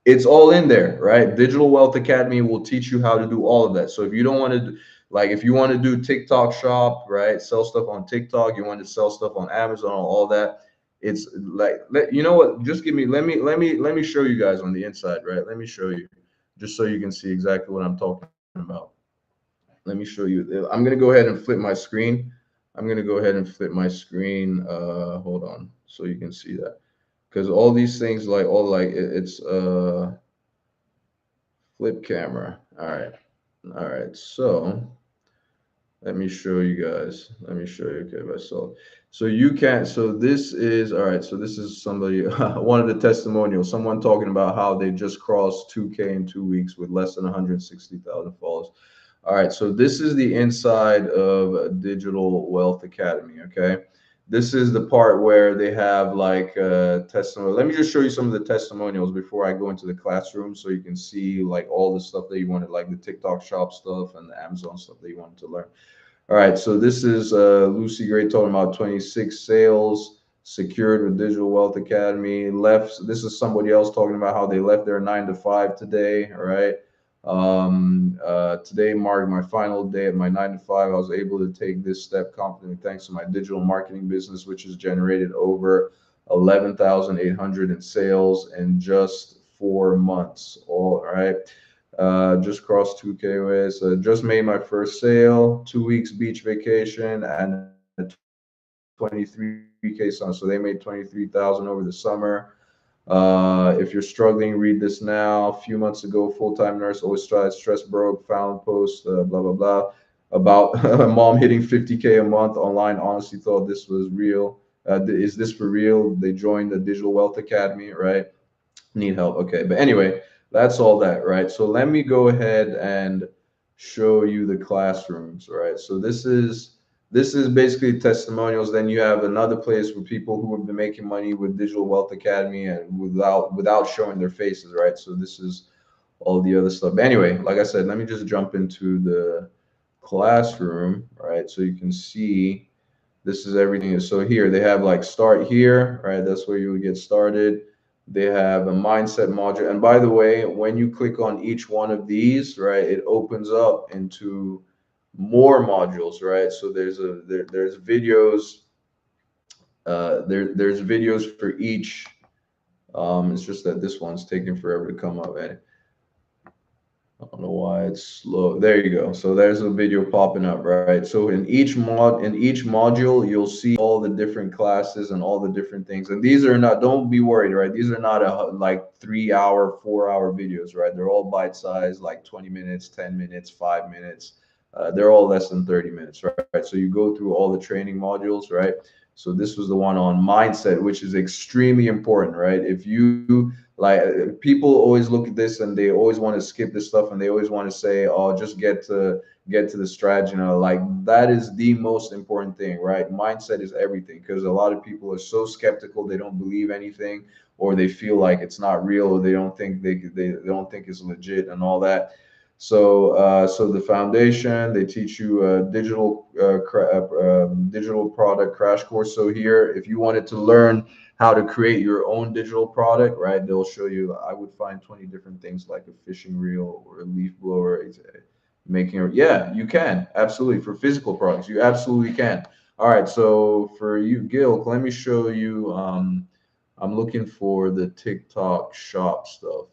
It's all in there, right? Digital Wealth Academy will teach you how to do all of that. So if you don't want to, like, if you want to do TikTok shop, right, sell stuff on TikTok, you want to sell stuff on Amazon, all that, it's like, you know what? Just let me show you guys on the inside, right? Let me show you, just so you can see exactly what I'm talking about. Let me show you. I'm gonna go ahead and flip my screen. I'm gonna go ahead and flip my screen. Hold on, so you can see that, because all these things, like all like it's Flip camera. All right. All right. So let me show you guys. Let me show you. Okay, if I saw. So you can't. So this is all right. So this is somebody, one of the testimonials. Someone talking about how they just crossed 2K in 2 weeks with less than 160,000 followers. All right. So this is the inside of Digital Wealth Academy. Okay. This is the part where they have like testimonial. Let me just show you some of the testimonials before I go into the classroom, so you can see like all the stuff that you wanted, like the TikTok shop stuff and the Amazon stuff that you wanted to learn. All right, so this is Lucy Gray talking about 26 sales secured with Digital Wealth Academy. Left. This is somebody else talking about how they left their 9 to 5 today. All right. Today marked my final day at my 9 to 5. I was able to take this step confidently thanks to my digital marketing business, which has generated over 11,800 in sales in just 4 months. All right. Just crossed 2K ways. Just made my first sale, 2 weeks beach vacation, and a 23K sum. So they made 23,000 over the summer. If you're struggling, read this now. A few months ago, full-time nurse, always tried, stress broke, found post, blah blah blah, about mom hitting 50K a month online. Honestly, thought this was real. Is this for real? They joined the Digital Wealth Academy, right? Need help. Okay, but anyway, that's all that, right? So let me go ahead and show you the classrooms, right? So this is basically testimonials. Then you have another place for people who have been making money with Digital Wealth Academy and without showing their faces, right? So this is all the other stuff. But anyway, like I said, let me just jump into the classroom, right? So you can see this is everything. So here they have like start here, right? That's where you would get started. They have a mindset module. And by the way, when you click on each one of these, right, it opens up into more modules, right? So there's videos, there's videos for each. It's just that this one's taking forever to come up. And I don't know why it's slow. There you go. So there's a video popping up, right? So in each module, you'll see all the different classes and all the different things. And these are not, don't be worried, right? These are not like 3 hour, 4 hour videos, right? They're all bite sized, like 20 minutes, 10 minutes, 5 minutes. They're all less than 30 minutes, right? So you go through all the training modules, right? So this was the one on mindset, which is extremely important, right? If you like people always look at this and they always want to skip this stuff and they always want to say, "Oh, just get to the strategy." Like that is the most important thing, right? Mindset is everything because a lot of people are so skeptical they don't believe anything or they feel like it's not real or they don't think they don't think it's legit and all that. So the foundation, they teach you a digital product crash course. So here, if you wanted to learn how to create your own digital product, right? They'll show you. I would find 20 different things like a fishing reel or a leaf blower. Yeah, you can absolutely for physical products. You absolutely can. All right, so for you, Gil, let me show you. I'm looking for the TikTok shop stuff.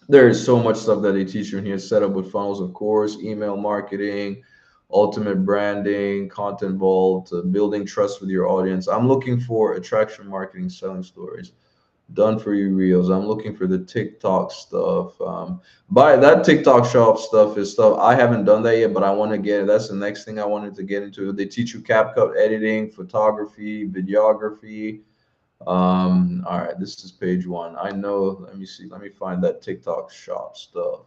There is so much stuff that they teach you in here. Setup with funnels, of course, email marketing, ultimate branding, content vault, building trust with your audience. I'm looking for attraction marketing, selling stories, done for you reels. I'm looking for the TikTok stuff. By that TikTok shop stuff is stuff I haven't done that yet, but I want to get it. That's the next thing I wanted to get into. They teach you CapCut editing, photography, videography. All right, this is page one. I know, let me see, let me find that TikTok shop stuff.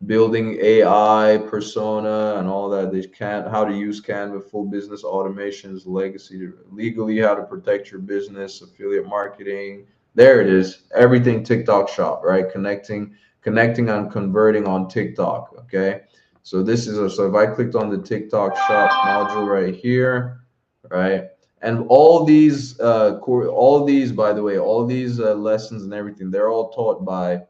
Building AI persona and all that. They can't how to use Canva, full business automations, legacy legally, how to protect your business, affiliate marketing. There it is. Everything TikTok shop, right? Connecting and converting on TikTok. Okay. So this is so if I clicked on the TikTok shop module right here, right? And all these, by the way, all these lessons and everything, they're all taught by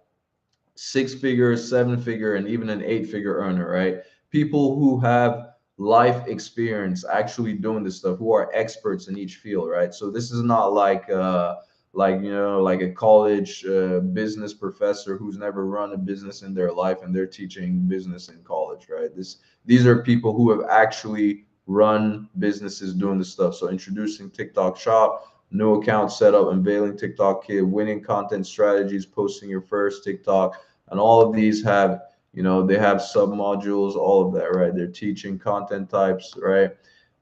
six-figure, seven-figure, and even an eight-figure earner, right? People who have life experience actually doing this stuff, who are experts in each field, right? So this is not like like a college business professor who's never run a business in their life and they're teaching business in college, right? These are people who have actually run businesses doing this stuff. So introducing TikTok shop, new account setup, unveiling TikTok kit, winning content strategies, posting your first TikTok, and all of these have, they have sub modules, all of that, right? They're teaching content types, right?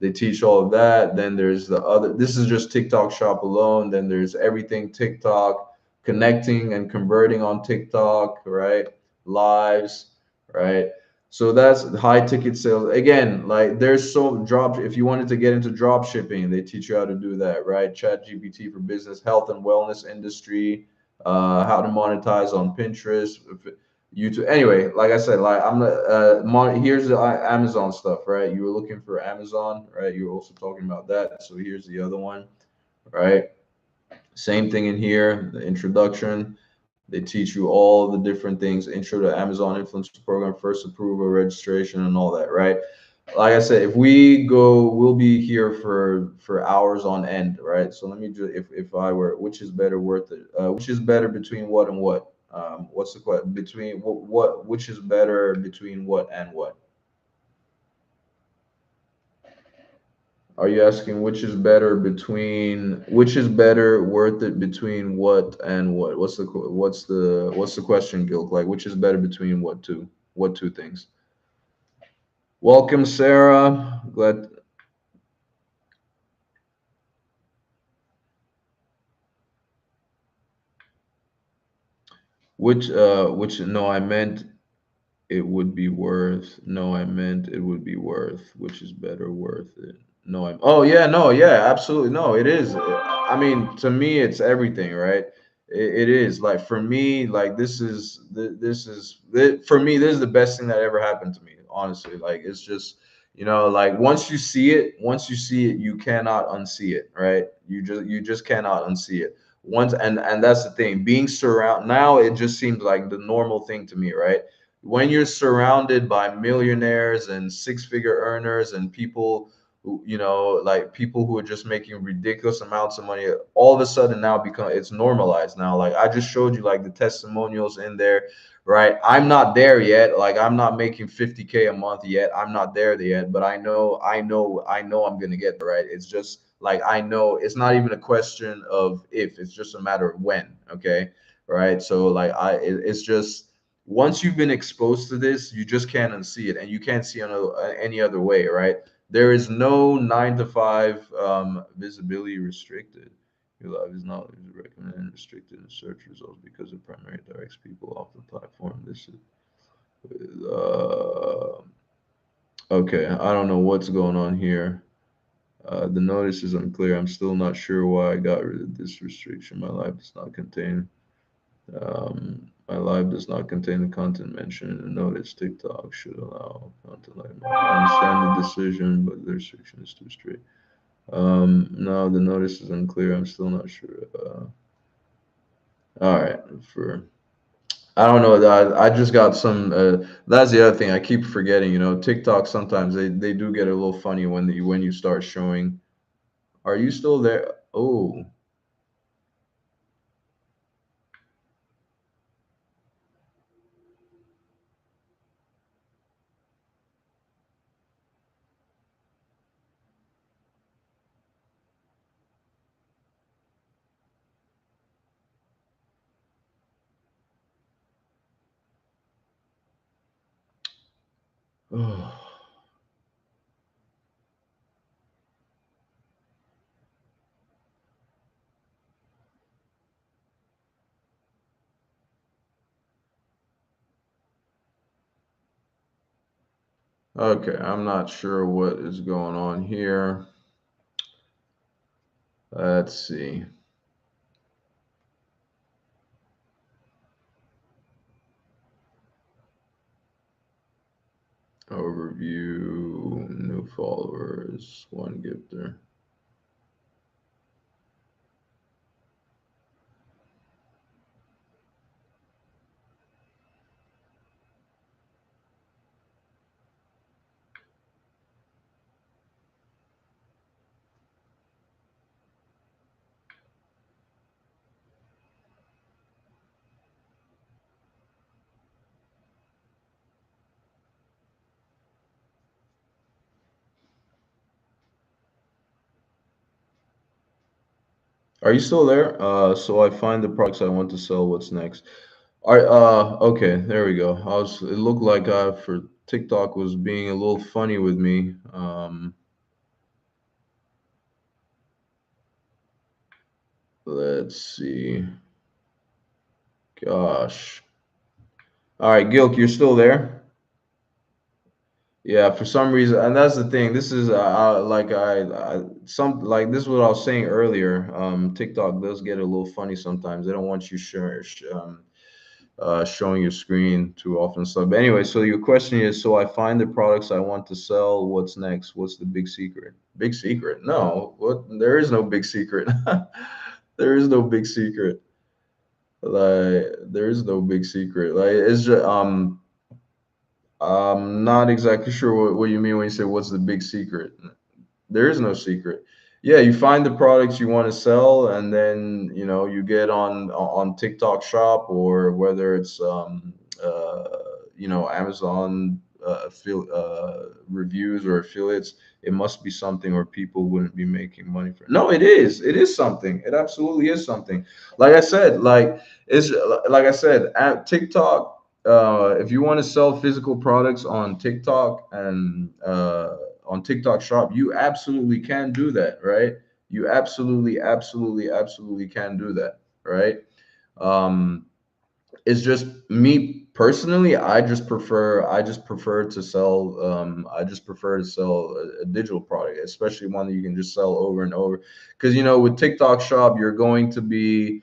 They teach all of that. Then there's the other, this is just TikTok shop alone. Then there's everything TikTok, connecting and converting on TikTok, right? Lives, right? So that's high ticket sales. Again, like there's so drop, if you wanted to get into drop shipping, they teach you how to do that, right? Chat GPT for business, health and wellness industry, how to monetize on Pinterest, YouTube. Anyway, like I said, like I'm the here's the Amazon stuff, right? You were looking for Amazon, right? You were also talking about that. So here's the other one, right? Same thing in here, the introduction. They teach you all the different things, intro to Amazon Influencer Program, first approval, registration, and all that, right? Like I said, if we go, we'll be here for hours on end, right? So let me just, if I were, which is better worth it? Which is better between what and what? What's the question? Between what? Which is better between what and what? Are you asking which is better between which is better worth it between what and what? What's the question, Gilk? Like which is better between what two? What two things? Welcome, Sarah. Glad. Which no, I meant it would be worth. No, I meant it would be worth. Which is better worth it? No, I'm. Oh yeah, no, yeah, absolutely. No, it is. I mean, to me, it's everything, right? It is like for me, like for me, this is the best thing that ever happened to me. Honestly, like it's just, like once you see it, you cannot unsee it, right? You just cannot unsee it. Once, and that's the thing. Being surround now, it just seems like the normal thing to me, right? When you're surrounded by millionaires and six-figure earners and people who, like people who are just making ridiculous amounts of money, all of a sudden now become it's normalized now. Like I just showed you like the testimonials in there, right? I'm not there yet. Like I'm not making 50K a month yet. I'm not there yet, but I know I'm gonna get there, right? It's just like I know it's not even a question of if, it's just a matter of when, okay? Right? So like it's just once you've been exposed to this, you just can't unsee it, and you can't see any other way, right? There is no 9 to 5 visibility restricted. Your life is not recommended and restricted in search results because it primarily directs people off the platform. This is okay. I don't know what's going on here. The notice is unclear. I'm still not sure why I got rid of this restriction. My life does not contain my live does not contain the content mentioned in the notice. TikTok should allow content like mine. I understand the decision, but the restriction is too strict. No, the notice is unclear. I'm still not sure. All right, for I don't know. I just got some. That's the other thing. I keep forgetting. TikTok sometimes they do get a little funny when you start showing. Are you still there? Oh, okay. I'm not sure what is going on here. Let's see. Overview, new followers, one gifter. Are you still there? So I find the products I want to sell. What's next? Okay, there we go. It looked like for TikTok was being a little funny with me. Let's see. Gosh. All right, Gilk, you're still there? Yeah, for some reason, and that's the thing. This is like some like this is what I was saying earlier. TikTok does get a little funny sometimes. They don't want you showing your screen too often. So, but anyway, so your question is, so I find the products I want to sell. What's next? What's the big secret? Big secret? No, what? There is no big secret. There is no big secret. Like there is no big secret. Like it's just I'm not exactly sure what you mean when you say what's the big secret. There is no secret. Yeah, you find the products you want to sell, and then you get on TikTok Shop, or whether it's uh, Amazon reviews or affiliates. It must be something, or people wouldn't be making money for it. No, it is. It is something. It absolutely is something. Like I said, it's like I said, at TikTok. If you want to sell physical products on TikTok and on TikTok Shop, you absolutely can do that, right? You absolutely, absolutely, absolutely can do that, right? Um, it's just me personally. I just prefer to sell a digital product, especially one that you can just sell over and over. Because with TikTok Shop, you're going to be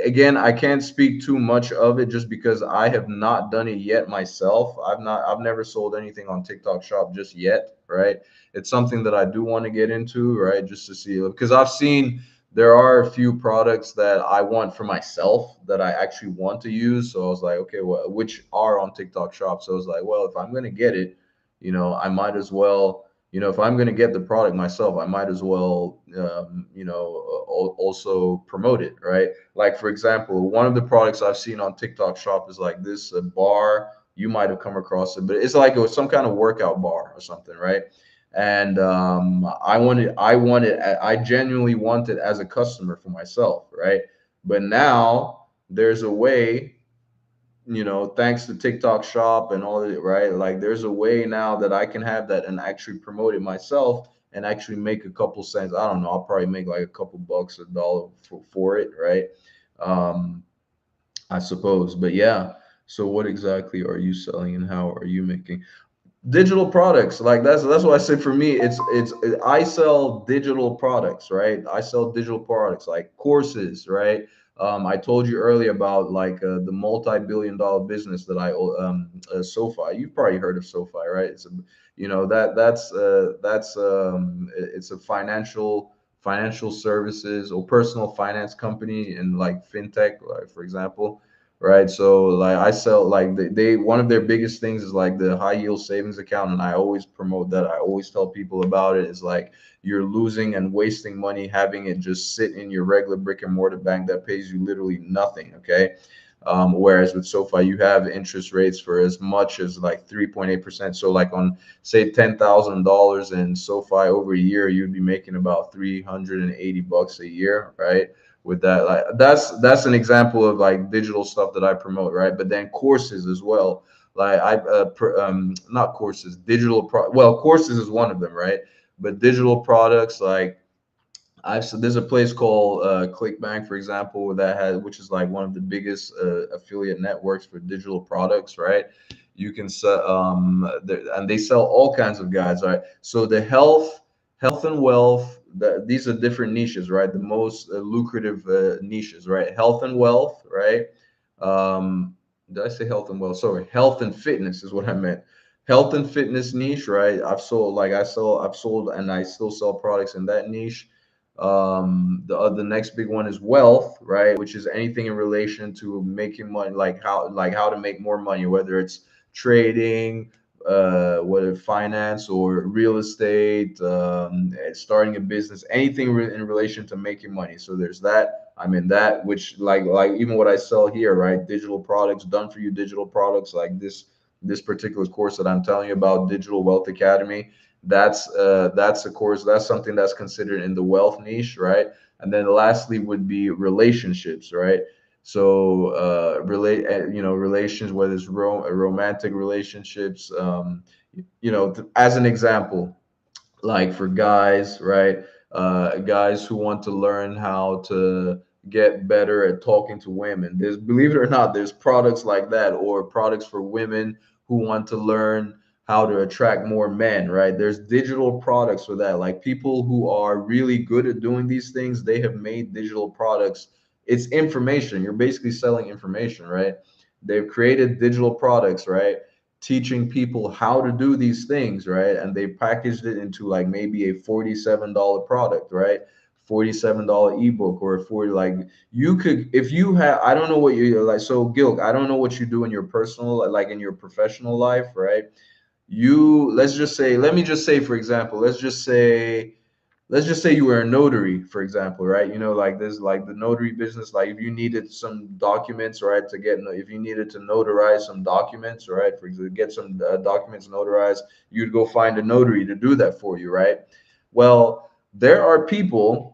again, I can't speak too much of it just because I have not done it yet myself. I've never sold anything on TikTok Shop just yet, right? It's something that I do want to get into, right? Just to see, because I've seen there are a few products that I want for myself that I actually want to use. So I was like, okay, well, which are on TikTok Shop. So I was like, well, if I'm going to get it, I might as well, if I'm going to get the product myself, I might as well, also promote it, right? Like, for example, one of the products I've seen on TikTok Shop is like this bar. You might have come across it, but it's like it was some kind of workout bar or something, right? And I genuinely want it as a customer for myself, right? But now there's a way, thanks to TikTok Shop and all of it, right? Like there's a way now that I can have that and actually promote it myself and actually make a couple cents. I don't know, I'll probably make like a couple bucks, a dollar for it, right? um I suppose. But yeah, so what exactly are you selling and how are you making digital products? Like that's what I say. For me, I sell digital products, right? I sell digital products like courses, right? I told you earlier about like the multi-billion-dollar business that SoFi. You've probably heard of SoFi, right? It's a it's a financial services or personal finance company in like fintech, like for example, right? So like I sell like they one of their biggest things is like the high yield savings account, and I always promote that. I always tell people about it. It's like you're losing and wasting money having it just sit in your regular brick and mortar bank that pays you literally nothing. Okay. Whereas with SoFi, you have interest rates for as much as like 3.8%. So like on say $10,000 in SoFi over a year, you'd be making about 380 bucks a year, right? With that, like that's an example of like digital stuff that I promote, right? But then courses as well. Like not courses, well, courses is one of them, right? But digital products like so there's a place called ClickBank, for example, which is like one of the biggest affiliate networks for digital products, right? You can sell, and they sell all kinds of guides, right? So the health and wealth, these are different niches, right? The most lucrative niches, right? Health and wealth, right? Did I say health and wealth? Sorry, health and fitness is what I meant. Health and fitness niche, right? I've sold, and I still sell products in that niche. The next big one is wealth, right? Which is anything in relation to making money, like how to make more money, whether it's trading, whether finance or real estate, starting a business, anything in relation to making money. So there's that. I'm in that, which like even what I sell here, right? Digital products, done for you digital products, like this particular course that I'm telling you about, Digital Wealth Academy. That's a course, that's something that's considered in the wealth niche, right? And then lastly would be relationships, right? So relations, whether it's romantic relationships, as an example, like for guys, right? Guys who want to learn how to get better at talking to women. There's, believe it or not, there's products like that, or products for women who want to learn how to attract more men, right? There's digital products for that. Like people who are really good at doing these things, they have made digital products. It's information. You're basically selling information, right? They've created digital products, right? Teaching people how to do these things, right? And they packaged it into like maybe a $47 product, right? $47 ebook, or a 40, like, you could, if you have, I don't know what you're like. So Gilk, I don't know what you do in your personal, like in your professional life, right? Let's just say, let me just say, for example, let's just say you were a notary, for example, right? Like this, like the notary business, like if you needed some documents, right, if you needed to notarize some documents, right, for example, get some documents notarized, you'd go find a notary to do that for you, right? Well, there are people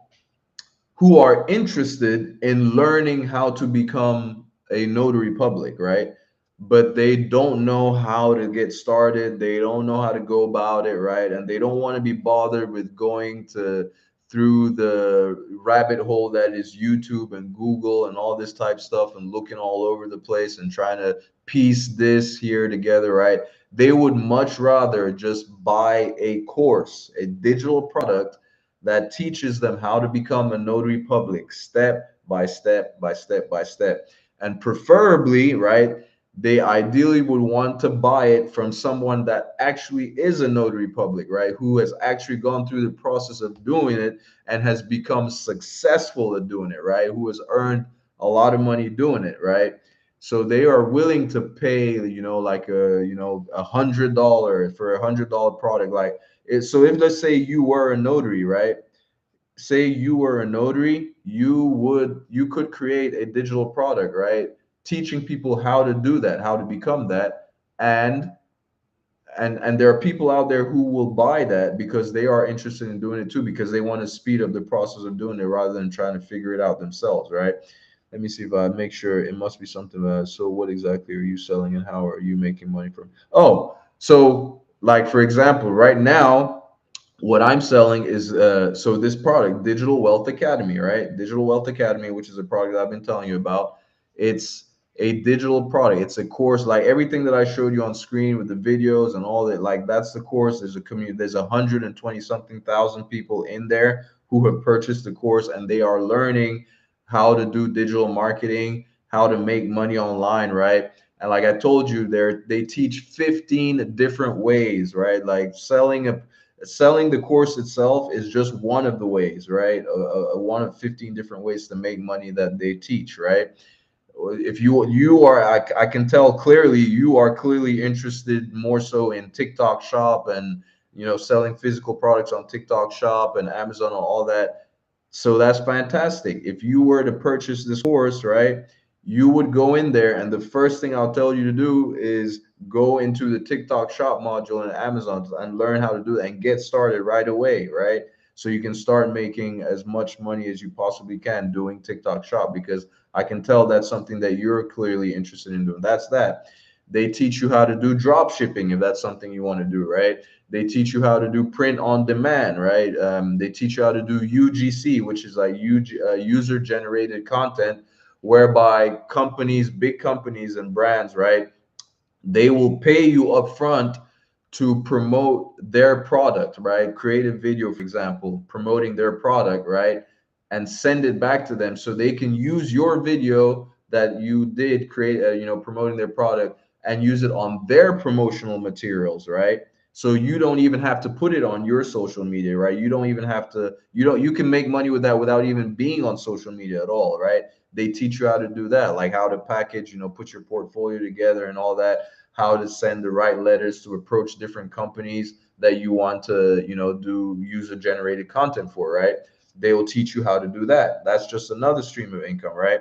who are interested in learning how to become a notary public, right? But they don't know how to get started. They don't know how to go about it, right? And they don't want to be bothered with going to through the rabbit hole that is YouTube and Google and all this type stuff, and looking all over the place and trying to piece this here together, right? They would much rather just buy a course, a digital product that teaches them how to become a notary public, step by step by step by step. And preferably, right, they ideally would want to buy it from someone that actually is a notary public, right, who has actually gone through the process of doing it and has become successful at doing it, right, who has earned a lot of money doing it, right? So they are willing to pay, like $100 for $100 product. Like, so if, let's say you were a notary, right? Say you were a notary, you could create a digital product, right? Teaching people how to do that, how to become that. And and there are people out there who will buy that because they are interested in doing it too, because they want to speed up the process of doing it rather than trying to figure it out themselves, right? Let me see if I make sure. It must be something. So what exactly are you selling and how are you making money from? Oh, so like for example, right now, what I'm selling is so this product, Digital Wealth Academy, right? Digital Wealth Academy, which is a product that I've been telling you about. It's a digital product. It's a course, like everything that I showed you on screen with the videos and all that. Like that's the course. There's a community. There's 120 something thousand people in there who have purchased the course, and they are learning how to do digital marketing, how to make money online, right? And like I told you, they teach 15 different ways, right? Like selling the course itself is just one of the ways, right? One of 15 different ways to make money that they teach, right? If you are, I can tell clearly you are clearly interested more so in TikTok Shop and selling physical products on TikTok Shop and Amazon and all that. So that's fantastic. If you were to purchase this course, right, you would go in there, and the first thing I'll tell you to do is go into the TikTok Shop module in Amazon and learn how to do it and get started right away, right? So you can start making as much money as you possibly can doing TikTok Shop, because I can tell that's something that you're clearly interested in doing. That's that. They teach you how to do drop shipping if that's something you want to do, right? They teach you how to do print on demand, right? They teach you how to do UGC, which is like user generated content, whereby companies, big companies and brands, right, they will pay you up front to promote their product, right? Create a video, for example, promoting their product, right? And send it back to them so they can use your video that you did create, promoting their product, and use it on their promotional materials, right? So you don't even have to put it on your social media, right? You don't even have to, you can make money with that without even being on social media at all, right? They teach you how to do that, like how to package, put your portfolio together and all that, how to send the right letters to approach different companies that you want to, do user generated content for, right? They will teach you how to do that. That's just another stream of income, right?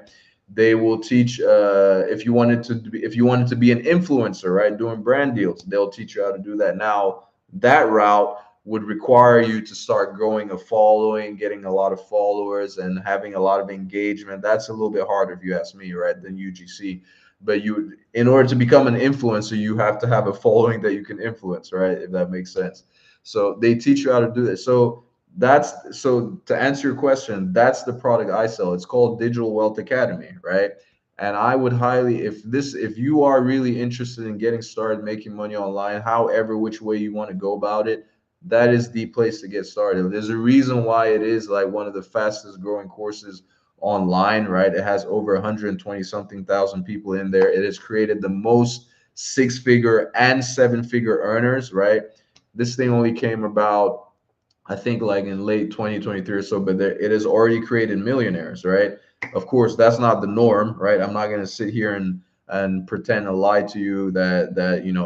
They will teach if you wanted to be an influencer, right, doing brand deals, they'll teach you how to do that. Now that route would require you to start growing a following, getting a lot of followers, and having a lot of engagement. That's a little bit harder, if you ask me, right, than UGC. But you, in order to become an influencer, you have to have a following that you can influence, right? If that makes sense. So they teach you how to do this. So to answer your question, that's the product I sell. It's called Digital Wealth Academy, right? And I would highly, if you are really interested in getting started making money online, however which way you want to go about it, that is the place to get started. There's a reason why it is like one of the fastest growing courses online, right? It has over 120 something thousand people in there. It has created the most six-figure and seven-figure earners, right? This thing only came about, I think, like in late 2023 or so, but it has already created millionaires, right? Of course, that's not the norm, right? I'm not going to sit here and pretend to lie to you that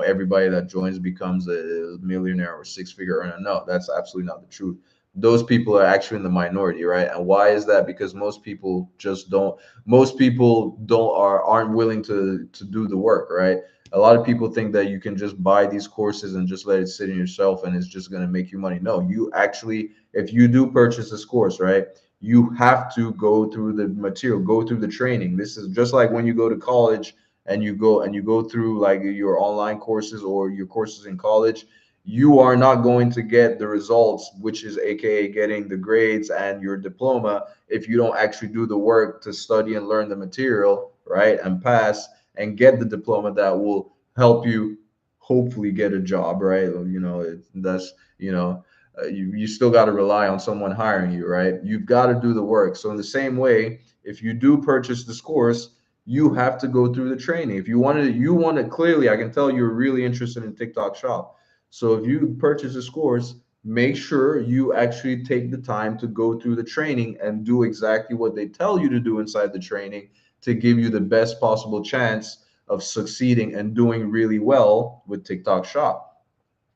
everybody that joins becomes a millionaire or six-figure earner. No, that's absolutely not the truth. Those people are actually in the minority, right? And why is that? Because most people don't aren't willing to do the work, right? A lot of people think that you can just buy these courses and just let it sit in yourself and it's just going to make you money. No, you actually, if you do purchase this course, right, you have to go through the material, go through the training. This is just like when you go to college and you go through like your online courses or your courses in college. You are not going to get the results, which is aka getting the grades and your diploma, if you don't actually do the work to study and learn the material, right, and pass and get the diploma that will help you hopefully get a job, right? That's you still got to rely on someone hiring you, right? You've got to do the work. So in the same way, if you do purchase this course, you have to go through the training. If you want to clearly, I can tell you're really interested in TikTok Shop. So if you purchase this course, make sure you actually take the time to go through the training and do exactly what they tell you to do inside the training to give you the best possible chance of succeeding and doing really well with TikTok Shop.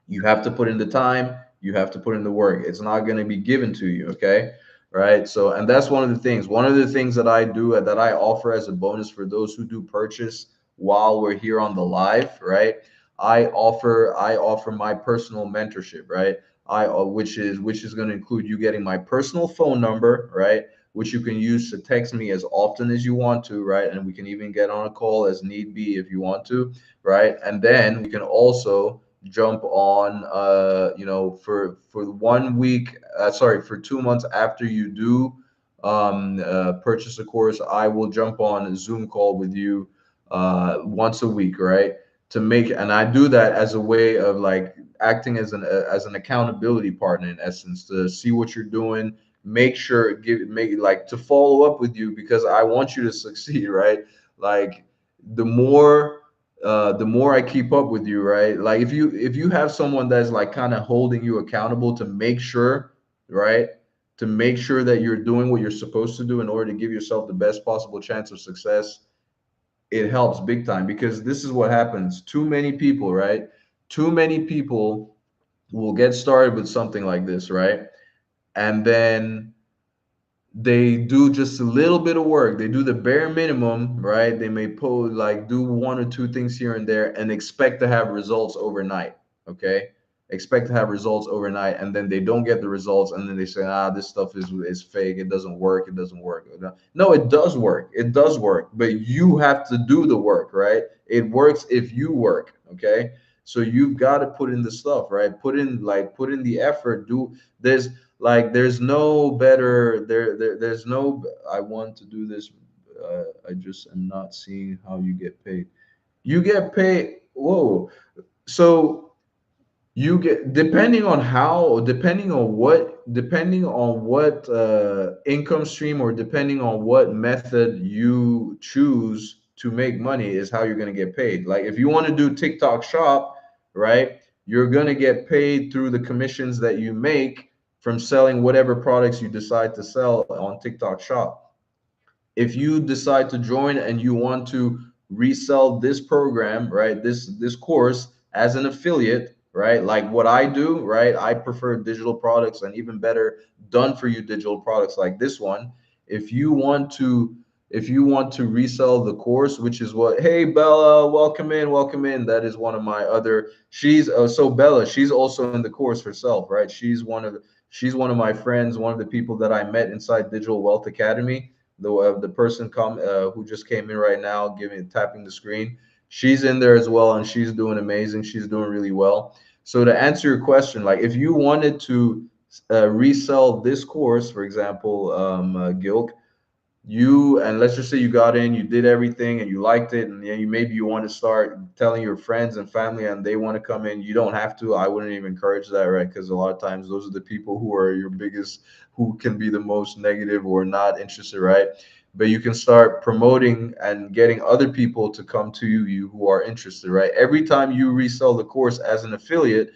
You have to put in the time, you have to put in the work. It's not going to be given to you, okay? Right? So, and that's one of the things. One of the things that I do that I offer as a bonus for those who do purchase while we're here on the live, right? I offer my personal mentorship, right? Which is going to include you getting my personal phone number, right? Which you can use to text me as often as you want to, right? And we can even get on a call as need be if you want to, right? And then we can also jump on for 1 week, sorry, for 2 months after you do purchase a course, I will jump on a Zoom call with you once a week, right? And I do that as a way of like acting as an accountability partner in essence, to see what you're doing, make sure give make like to follow up with you because I want you to succeed, right? Like the more I keep up with you, right? Like if you have someone that's like kind of holding you accountable to make sure, right? To make sure that you're doing what you're supposed to do in order to give yourself the best possible chance of success, it helps big time because this is what happens. Too many people, right? Too many people will get started with something like this, right? And then they do just a little bit of work. They do the bare minimum, right? They may do one or two things here and there and expect to have results overnight. Okay. Expect to have results overnight, and then they don't get the results, and then they say, this stuff is fake. It doesn't work. It doesn't work. No, it does work. It does work, but you have to do the work, right? It works if you work. Okay. So you've got to put in the stuff, right? Put in the effort. There's no better there's no I want to do this. I just am not seeing how you get paid. You get paid. Whoa. So you get, depending on what income stream, or depending on what method you choose to make money, is how you're going to get paid. Like if you want to do TikTok Shop, right, you're going to get paid through the commissions that you make from selling whatever products you decide to sell on TikTok Shop. If you decide to join and you want to resell this program, right, this course as an affiliate, right, like what I do, right, I prefer digital products, and even better, done for you digital products like this one. If you want to If you want to resell the course, which is what, hey Bella, welcome in, welcome in. That is one of my other. She's so Bella, she's also in the course herself, right? She's one of my friends, one of the people that I met inside Digital Wealth Academy. The person who just came in right now, tapping the screen. She's in there as well, and she's doing amazing. She's doing really well. So to answer your question, like if you wanted to resell this course, for example, Gilk, and let's just say you got in, you did everything and you liked it, and then maybe you want to start telling your friends and family and they want to come in. You don't have to. I wouldn't even encourage that, right? Because a lot of times those are the people who are your biggest, who can be the most negative or not interested, right? But you can start promoting and getting other people to come to you who are interested, right? Every time you resell the course as an affiliate,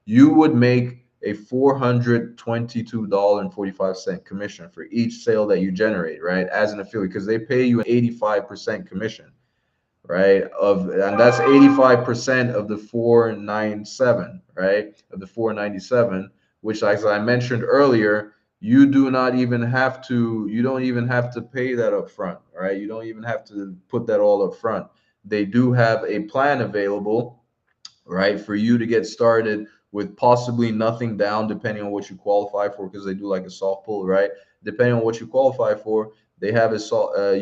you would make a $422.45 commission for each sale that you generate, right? As an affiliate, because they pay you an 85% commission, right? And that's 85% of the 497, right? Of the 497, which, as I mentioned earlier, you don't even have to pay that up front, right? You don't even have to put that all up front. They do have a plan available, right, for you to get started with possibly nothing down, depending on what you qualify for, because they do like a soft pull, right? Depending on what you qualify for, they have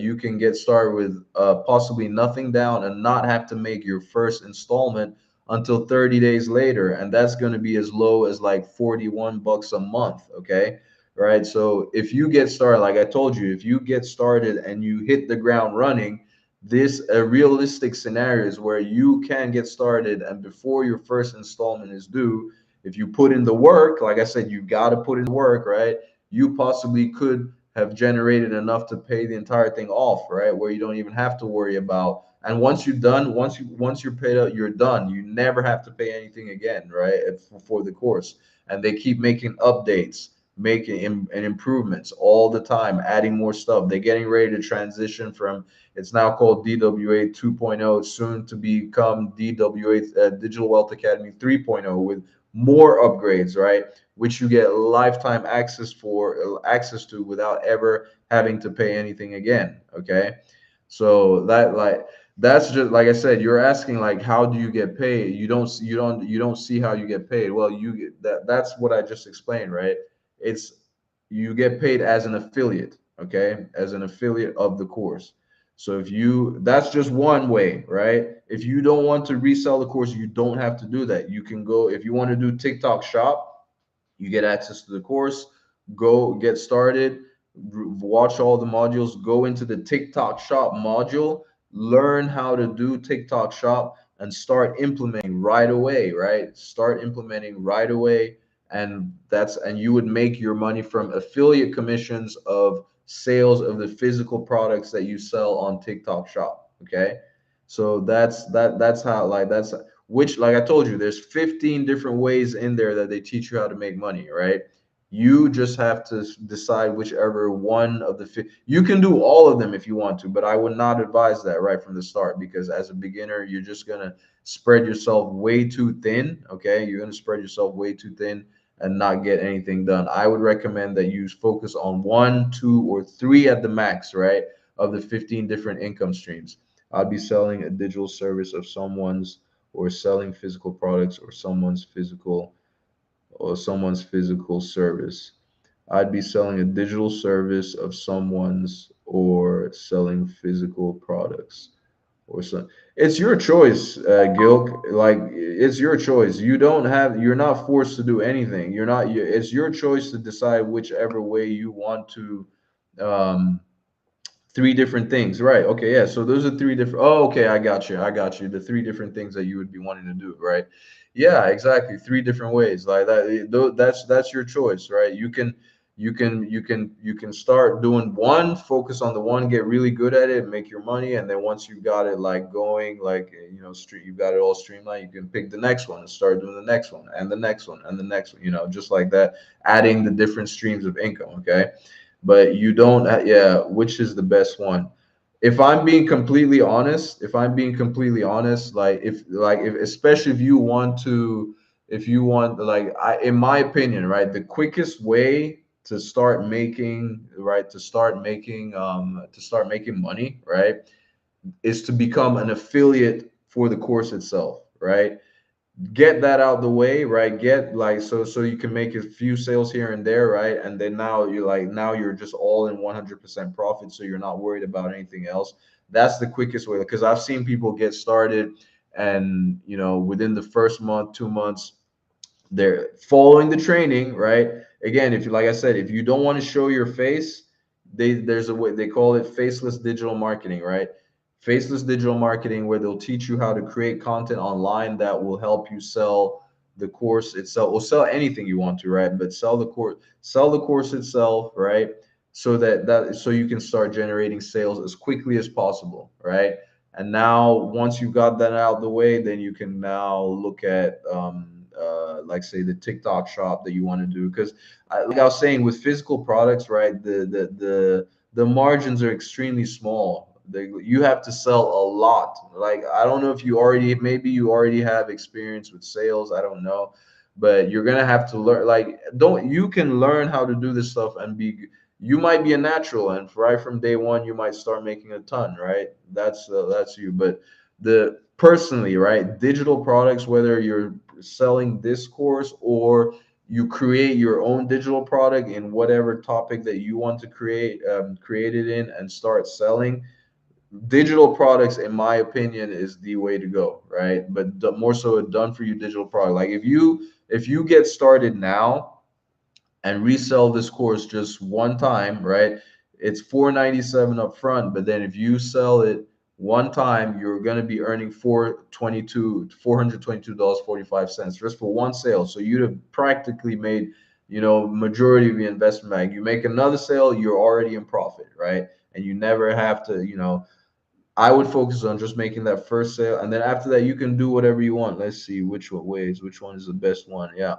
you can get started with possibly nothing down and not have to make your first installment until 30 days later, and that's going to be as low as like 41 bucks a month, okay? Right? So if you get started, like I told you, if you get started and you hit the ground running, this a realistic scenarios where you can get started, and before your first installment is due, if you put in the work, like I said, you got to put in the work, right? You possibly could have generated enough to pay the entire thing off, right? Where you don't even have to worry about. And once you're done, once you're paid out, you're done. You never have to pay anything again, right? For the course. And they keep making updates, and improvements all the time, adding more stuff. They're getting ready to transition from, it's now called DWA 2.0, soon to become DWA, Digital Wealth Academy 3.0, with more upgrades, right? Which you get lifetime access to without ever having to pay anything again. Okay, so that's just like I said. You're asking like, how do you get paid? You don't see how you get paid. Well, you get that's what I just explained, right? It's you get paid as an affiliate, okay, as an affiliate of the course. So that's just one way, right? If you don't want to resell the course, you don't have to do that. You can go, if you want to do TikTok shop, you get access to the course, go get started, watch all the modules, go into the TikTok shop module, learn how to do TikTok shop, and start implementing right away, right? Start implementing right away. And you would make your money from affiliate commissions of sales of the physical products that you sell on TikTok shop. Okay. So that's how, like, that's which, like I told you, there's 15 different ways in there that they teach you how to make money, right? You just have to decide whichever one of you can do all of them if you want to, but I would not advise that right from the start, because as a beginner, you're just going to spread yourself way too thin. Okay. You're going to spread yourself way too thin and not get anything done. I would recommend that you focus on one, two, or three at the max, right? Of the 15 different income streams. I'd be selling a digital service of someone's, or selling physical products, or someone's physical service. I'd be selling a digital service of someone's, or selling physical products, or some. It's your choice, Gilk. Like, it's your choice. You're not forced to do anything. It's your choice to decide whichever way you want to. Um, Three different things, right? Okay, yeah. So those are three different. Oh, okay, I got you. I got you. The three different things that you would be wanting to do, right? Yeah, exactly. Three different ways, like that. That's your choice, right? You can start doing one, focus on the one, get really good at it, make your money, and then once you got it like going, like you got it all streamlined, you can pick the next one and start doing the next one and the next one and the next one, just like that, adding the different streams of income. Okay, but you don't yeah, which is the best one? If I'm being completely honest, like if especially if you want to, if you want, like, in my opinion, right, the quickest way to start making, right, to start making money, right, is to become an affiliate for the course itself, right? Get that out the way, right? Get like, so you can make a few sales here and there, right? And then now you're like, now you're just all in 100% profit, so you're not worried about anything else. That's the quickest way, because I've seen people get started, and within the first month, 2 months, they're following the training, right? Again, if you, like I said, if you don't want to show your face, there's a way, they call it faceless digital marketing, right? Faceless digital marketing, where they'll teach you how to create content online that will help you sell the course itself, or sell anything you want to, right? But sell the course itself, right? So you can start generating sales as quickly as possible, right? And now, once you've got that out of the way, then you can now look at, like, say, the TikTok shop that you want to do. Because, like I was saying, with physical products, right, the margins are extremely small. You have to sell a lot. Like, I don't know if maybe you already have experience with sales. I don't know, but you're gonna have to learn. Like, don't you can learn how to do this stuff and be. You might be a natural, and right from day one, you might start making a ton. Right? That's you. But the personally, right, digital products, whether you're selling this course or you create your own digital product in whatever topic that you want to create it in and start selling digital products, in my opinion, is the way to go, right? But more so a done for you digital product. Like, if you get started now and resell this course just one time, right, it's 497 up front. But then if you sell it one time, you're going to be earning $422.45 just for one sale. So you'd have practically made, majority of your investment back. You make another sale, you're already in profit, right? And you never have to, I would focus on just making that first sale, and then after that, you can do whatever you want. Let's see which one is the best one. Yeah.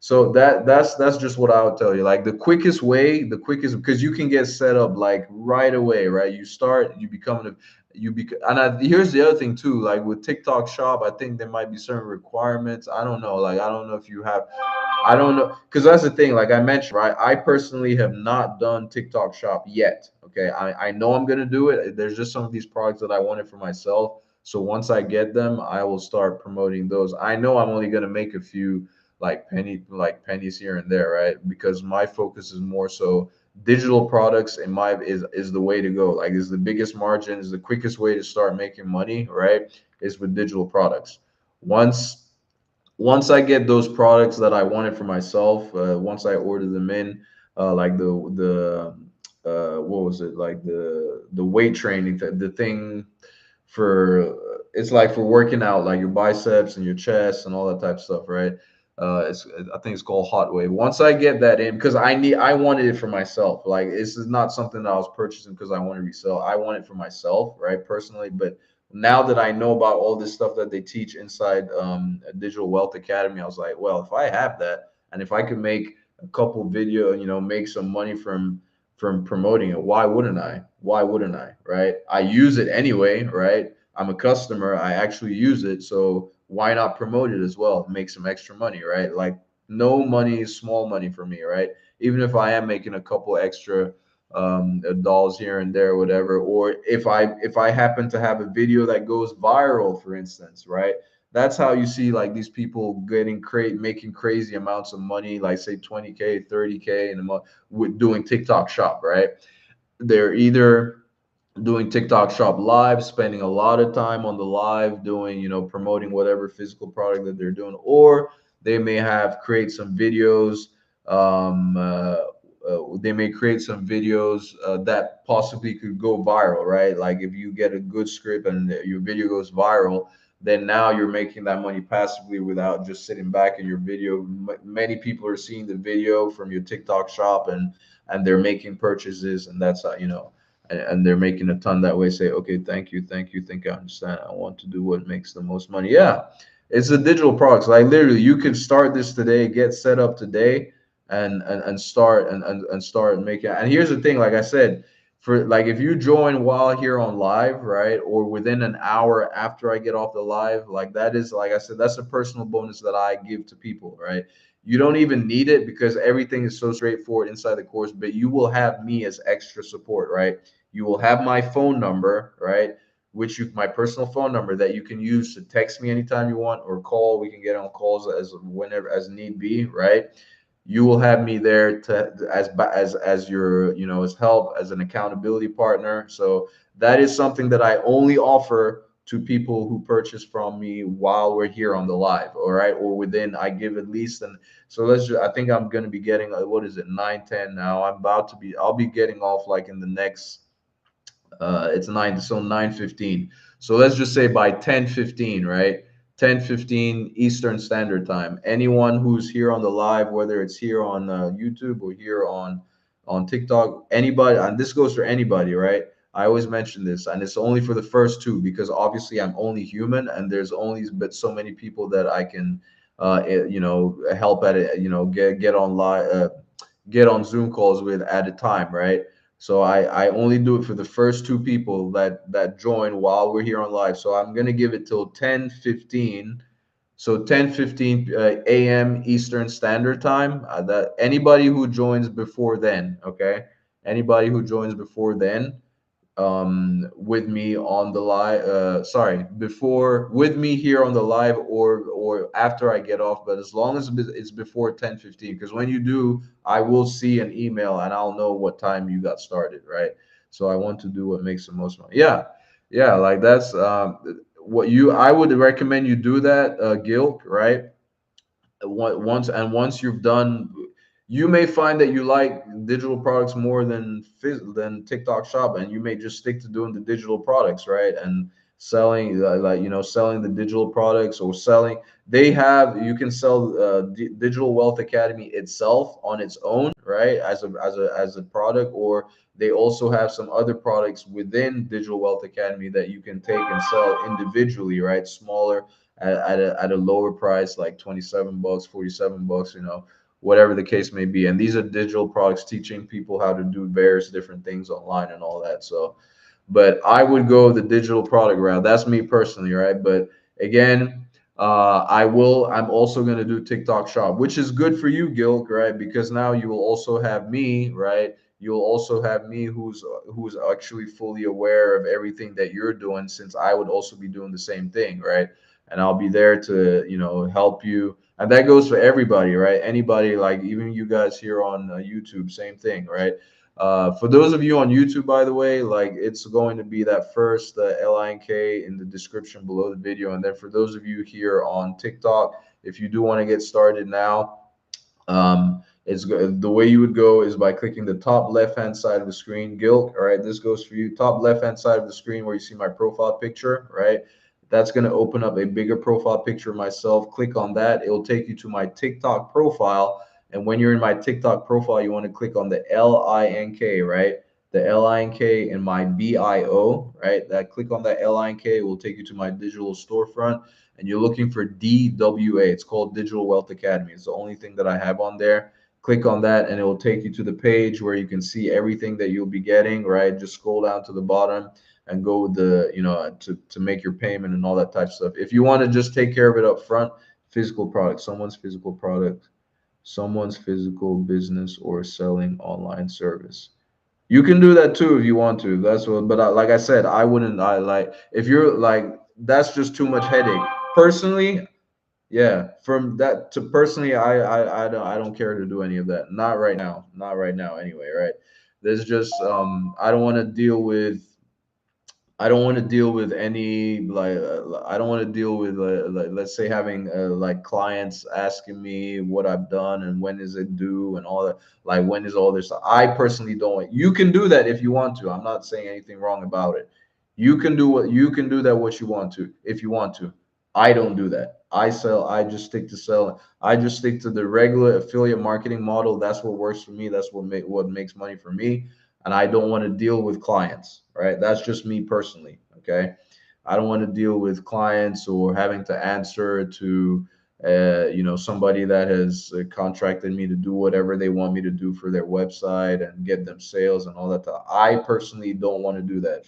So that's just what I would tell you. Like, the quickest, because you can get set up like right away, right? You start, you become an here's the other thing too. Like, with TikTok Shop, I think there might be certain requirements. I don't know. Like, I don't know if you have. I don't know, because that's the thing. Like I mentioned, right? I personally have not done TikTok Shop yet. Okay, I know I'm gonna do it. There's just some of these products that I wanted for myself. So once I get them, I will start promoting those. I know I'm only gonna make a few, like pennies here and there, right? Because my focus is more so digital products. Is the way to go. Like, is the biggest margin, is the quickest way to start making money, right? Is with digital products. Once once I get those products that I wanted for myself, once I order them in, like what was it, like the weight training, the thing for, it's like for working out, like your biceps and your chest and all that type of stuff, right? I think it's called Hot Wave. Once I get that in, because I wanted it for myself. Like, this is not something that I was purchasing because I want to resell. I want it for myself, right, personally. But now that I know about all this stuff that they teach inside Digital Wealth Academy, I was like, well, if I have that, and if I could make a couple video, make some money from promoting it, why wouldn't I? Why wouldn't I? Right? I use it anyway, right? I'm a customer. I actually use it, so why not promote it as well? Make some extra money, right? Like, no money is small money for me, right? Even if I am making a couple extra dollars here and there, whatever, or if I happen to have a video that goes viral, for instance, right? That's how you see, like, these people making crazy amounts of money, like, say, 20K, 30K in a month, with doing TikTok Shop, right? They're either doing TikTok Shop live, spending a lot of time on the live, doing, promoting whatever physical product that they're doing, or they may have create some videos. Um, uh, they may create some videos that possibly could go viral, right? Like, if you get a good script and your video goes viral, then now you're making that money passively without just sitting back in your video. Many people are seeing the video from your TikTok Shop, and they're making purchases, and that's how, and they're making a ton that way. Say, okay, thank you, think I understand, I want to do what makes the most money. Yeah, it's a digital products. Like, literally, you can start this today, get set up today, and start and start making. And here's the thing, like I said, for, like, if you join while here on live, right, or within an hour after I get off the live, like, that is, like I said, that's a personal bonus that I give to people, right? You don't even need it because everything is so straightforward inside the course, but you will have me as extra support, right? You will have my phone number, right? Which you, my personal phone number that you can use to text me anytime you want or call. We can get on calls as whenever as need be, right? You will have me there to as your, you know, as help, as an accountability partner. So that is something that I only offer to people who purchase from me while we're here on the live, all right, or within, I give at least an, so let's just, I think I'm going to be getting what is it, 9:10 now. I'm about to be, I'll be getting off like in the next it's 9, so 9:15. So let's just say by 10:15, right? 10:15 Eastern Standard Time. Anyone who's here on the live, whether it's here on YouTube or here on TikTok, anybody, and this goes for anybody, right? I always mention this, and it's only for the first two because obviously I'm only human, and there's only but so many people that I can, you know, help at it, you know, get online, get on Zoom calls with at a time, right? So I only do it for the first two people that join while we're here on live. So I'm gonna give it till 10:15. So 10:15 a.m. Eastern Standard Time. That anybody who joins before then, okay? Anybody who joins before then, with me on the live, sorry, before with me here on the live, or after I get off, but as long as it's before 10:15, because when you do, I will see an email and I'll know what time you got started, right? So I want to do what makes the most money. Yeah, yeah, like that's what you, I would recommend you do that, Gil, right? Once you've done, you may find that you like digital products more than TikTok Shop, and you may just stick to doing the digital products, right? And selling, like, you know, selling the digital products, or selling, they have, you can sell Digital Wealth Academy itself on its own, right, as a product, or they also have some other products within Digital Wealth Academy that you can take and sell individually, right, smaller, at a lower price, like 27 bucks, 47 bucks, you know, whatever the case may be. And these are digital products teaching people how to do various different things online and all that. So, but I would go the digital product route. That's me personally, right? But again, I'm also going to do TikTok Shop, which is good for you, Gilk, right? Because now you will also have me, right? You'll also have me who's actually fully aware of everything that you're doing, since I would also be doing the same thing, right? And I'll be there to, you know, help you. And that goes for everybody, right? Anybody, like even you guys here on YouTube, same thing, right? For those of you on YouTube, by the way, like it's going to be that first link in the description below the video. And then for those of you here on TikTok, if you do want to get started now, the way you would go is by clicking the top left hand side of the screen. Gilk, all right, this goes for you. Top left hand side of the screen where you see my profile picture, right? That's going to open up a bigger profile picture of myself. Click on that. It will take you to my TikTok profile. And when you're in my TikTok profile, you want to click on the link, right? The link in my bio, right? That click on that link will take you to my digital storefront, and you're looking for DWA. It's called Digital Wealth Academy. It's the only thing that I have on there. Click on that and it will take you to the page where you can see everything that you'll be getting, right? Just scroll down to the bottom and go with the, you know, to make your payment and all that type of stuff. If you want to just take care of it up front, physical product, someone's physical product, someone's physical business or selling online service. You can do that too if you want to. That's what, but like I said, I wouldn't. I like if you're like that's just too much headache. Personally, yeah. From that to personally, I don't care to do any of that. Not right now. Not right now. Anyway, right? There's just I don't want to deal with I don't want to deal with any like I don't want to deal with like let's say having like clients asking me what I've done and when is it due and all that, like when is all this. I personally don't want. You can do that if you want to. I'm not saying anything wrong about it. You can do that what you want to if you want to. I don't do that. I sell. I just stick to selling. I just stick to the regular affiliate marketing model. That's what works for me. That's what makes money for me, and I don't want to deal with clients, right? That's just me personally, okay? I don't want to deal with clients or having to answer to, you know, somebody that has contracted me to do whatever they want me to do for their website and get them sales and all that. I personally don't want to do that.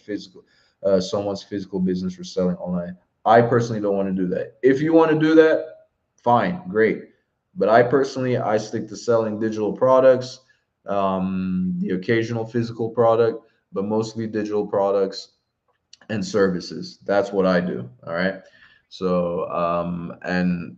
Someone's physical business for selling online. I personally don't want to do that. If you want to do that, fine, great. But I personally, I stick to selling digital products, the occasional physical product, but mostly digital products and services. That's what I do. All right. So, and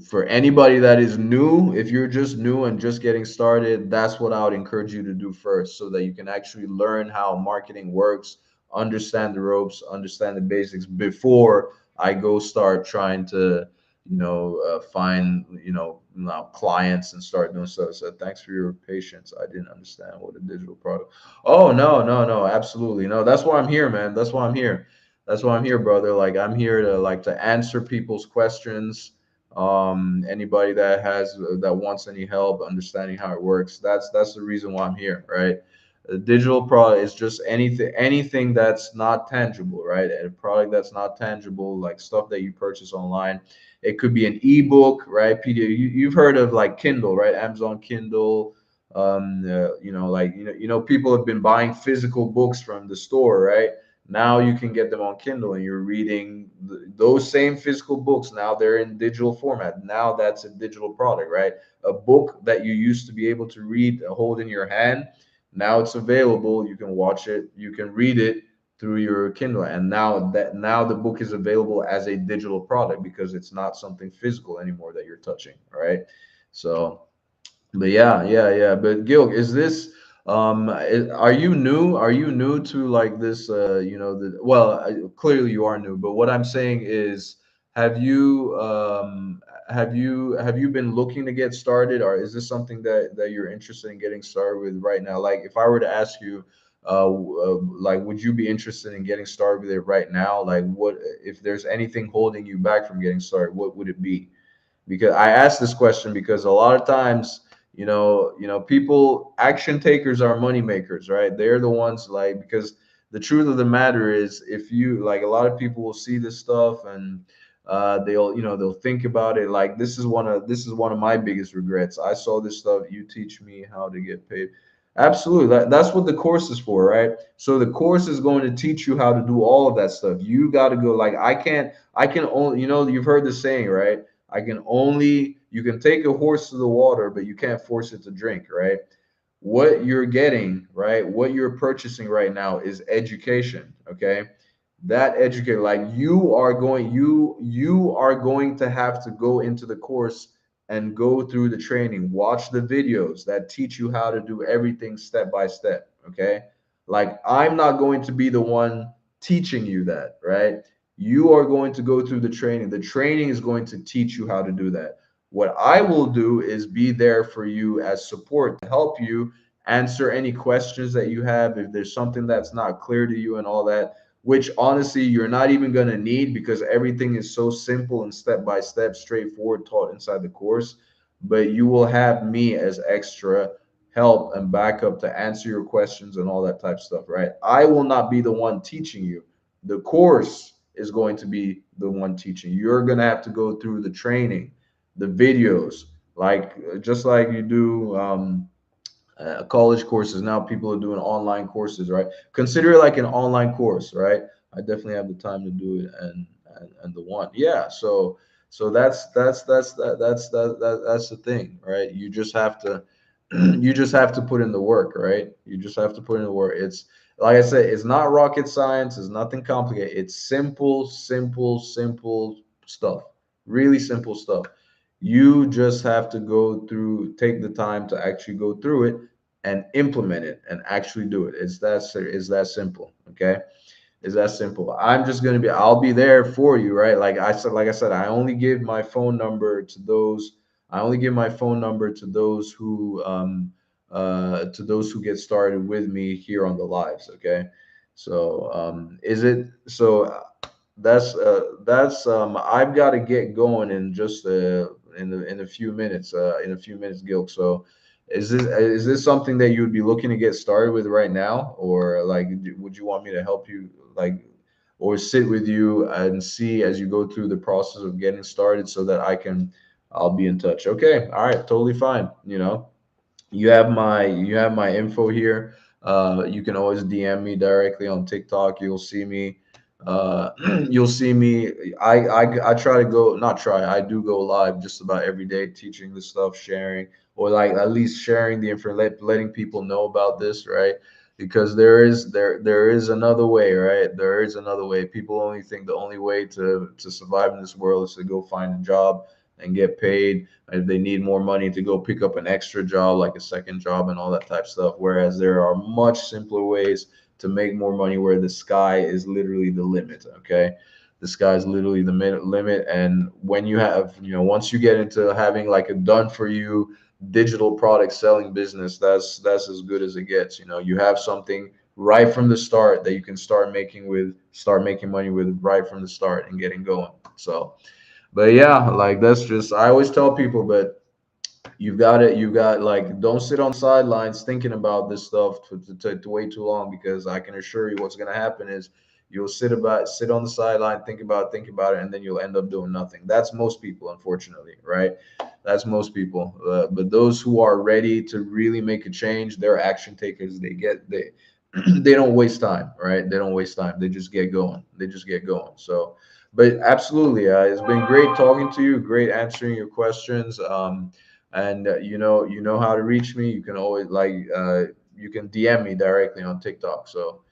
for anybody that is new, if you're just new and just getting started, that's what I would encourage you to do first so that you can actually learn how marketing works, understand the ropes, understand the basics before I go start trying to, find, now clients and start doing stuff. So thanks for your patience. I didn't understand what a digital product. Oh, no, no, no, absolutely. No, that's why I'm here, man. That's why I'm here. That's why I'm here, brother. Like I'm here to answer people's questions. Anybody that has that wants any help understanding how it works, that's the reason why I'm here, right? A digital product is just anything that's not tangible, right? A product that's not tangible, like stuff that you purchase online. It could be an ebook, right? PDF. You've heard of like Kindle, right? Amazon Kindle. People have been buying physical books from the store, right? Now you can get them on Kindle and you're reading those same physical books. Now they're in digital format. Now that's a digital product, right? A book that you used to be able to read, hold in your hand. Now it's available. You can watch it. You can read it through your Kindle. And now the book is available as a digital product because it's not something physical anymore that you're touching, right? So but yeah, yeah, yeah. But Gil, is this are you new? Are you new to like this clearly you are new, but what I'm saying is have you have you been looking to get started, or is this something that you're interested in getting started with right now? Like if I were to ask you like would you be interested in getting started with it right now? Like what if there's anything holding you back from getting started, what would it be? Because I ask this question because a lot of times, people action takers are money makers, right? They're the ones like because the truth of the matter is if you like a lot of people will see this stuff and they'll think about it like this is one of my biggest regrets. I saw this stuff, you teach me how to get paid. Absolutely. That's what the course is for, right? So the course is going to teach you how to do all of that stuff. You got to go like I can only, you've heard the saying, right? You can take a horse to the water, but you can't force it to drink, right? What you're getting, right? What you're purchasing right now is education, okay? That educate like you are going to have to go into the course and go through the training, watch the videos that teach you how to do everything step by step, okay? Like I'm not going to be the one teaching you that, right? You are going to go through the training is going to teach you how to do that. What I will do is be there for you as support to help you answer any questions that you have if there's something that's not clear to you and all that, which honestly you're not even going to need because everything is so simple and step by step, straightforward, taught inside the course. But you will have me as extra help and backup to answer your questions and all that type of stuff, right? I will not be the one teaching you. The course is going to be the one teaching. You're going to have to go through the training, the videos, like just like you do college courses. Now people are doing online courses, right? Consider it like an online course, right? I definitely have the time to do it and the one. Yeah, so that's the thing, right? You just have to you just have to put in the work, right? You just have to put in the work. It's like I said, it's not rocket science, it's nothing complicated. It's simple, simple, simple stuff. Really simple stuff. You just have to take the time to actually go through it and implement it and actually do it. It's that simple. Okay. It's that simple. I'll be there for you, right? Like I said, I only give my phone number to those who get started with me here on the lives. Okay. So is it so that's I've got to get going in just in a few minutes Gil. So is this something that you would be looking to get started with right now, or like would you want me to help you like or sit with you and see as you go through the process of getting started so that I'll be in touch. Okay, all right, totally fine. You have my info here. You can always DM me directly on TikTok. You'll see me. uh you'll see me. I try to go, not try, I do go live just about every day, teaching this stuff, sharing, or like at least sharing the info, letting people know about this, right? Because there is another way, right? There is another way. People only think the only way to survive in this world is to go find a job and get paid. If they need more money, to go pick up an extra job, like a second job and all that type of stuff, whereas there are much simpler ways to make more money, where the sky is literally the limit. Okay, the sky is literally the limit. And when you have, once you get into having like a done for you digital product selling business, that's as good as it gets. You have something right from the start that you can start making money with right from the start and getting going. So, but yeah, like that's just, I always tell people, but you got like, don't sit on the sidelines thinking about this stuff to wait too long, because I can assure you what's going to happen is you'll sit on the sideline, think about it, and then you'll end up doing nothing. That's most people, unfortunately, right? That's most people. But those who are ready to really make a change, they're action takers. They they don't waste time, right? They don't waste time. They just get going. So, but absolutely, it's been great talking to you, great answering your questions. And you know how to reach me. You can always, you can DM me directly on TikTok. So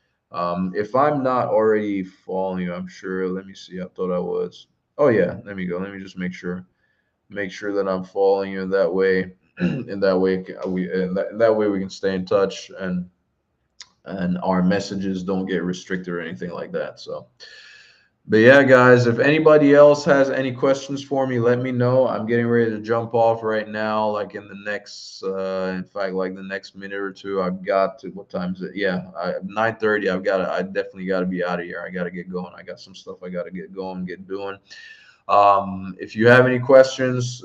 if I'm not already following you, I'm sure. Let me see. I thought I was. Oh yeah, let me go. Let me just make sure that I'm following you. That way, in that way in that way we can stay in touch, and our messages don't get restricted or anything like that. So, but yeah, guys, if anybody else has any questions for me, let me know. I'm getting ready to jump off right now, like in the next, in fact, like the next minute or two. I've got to, what time is it? Yeah, 9:30. I definitely got to be out of here. I got to get going. I got some stuff I got to get going, get doing. If you have any questions,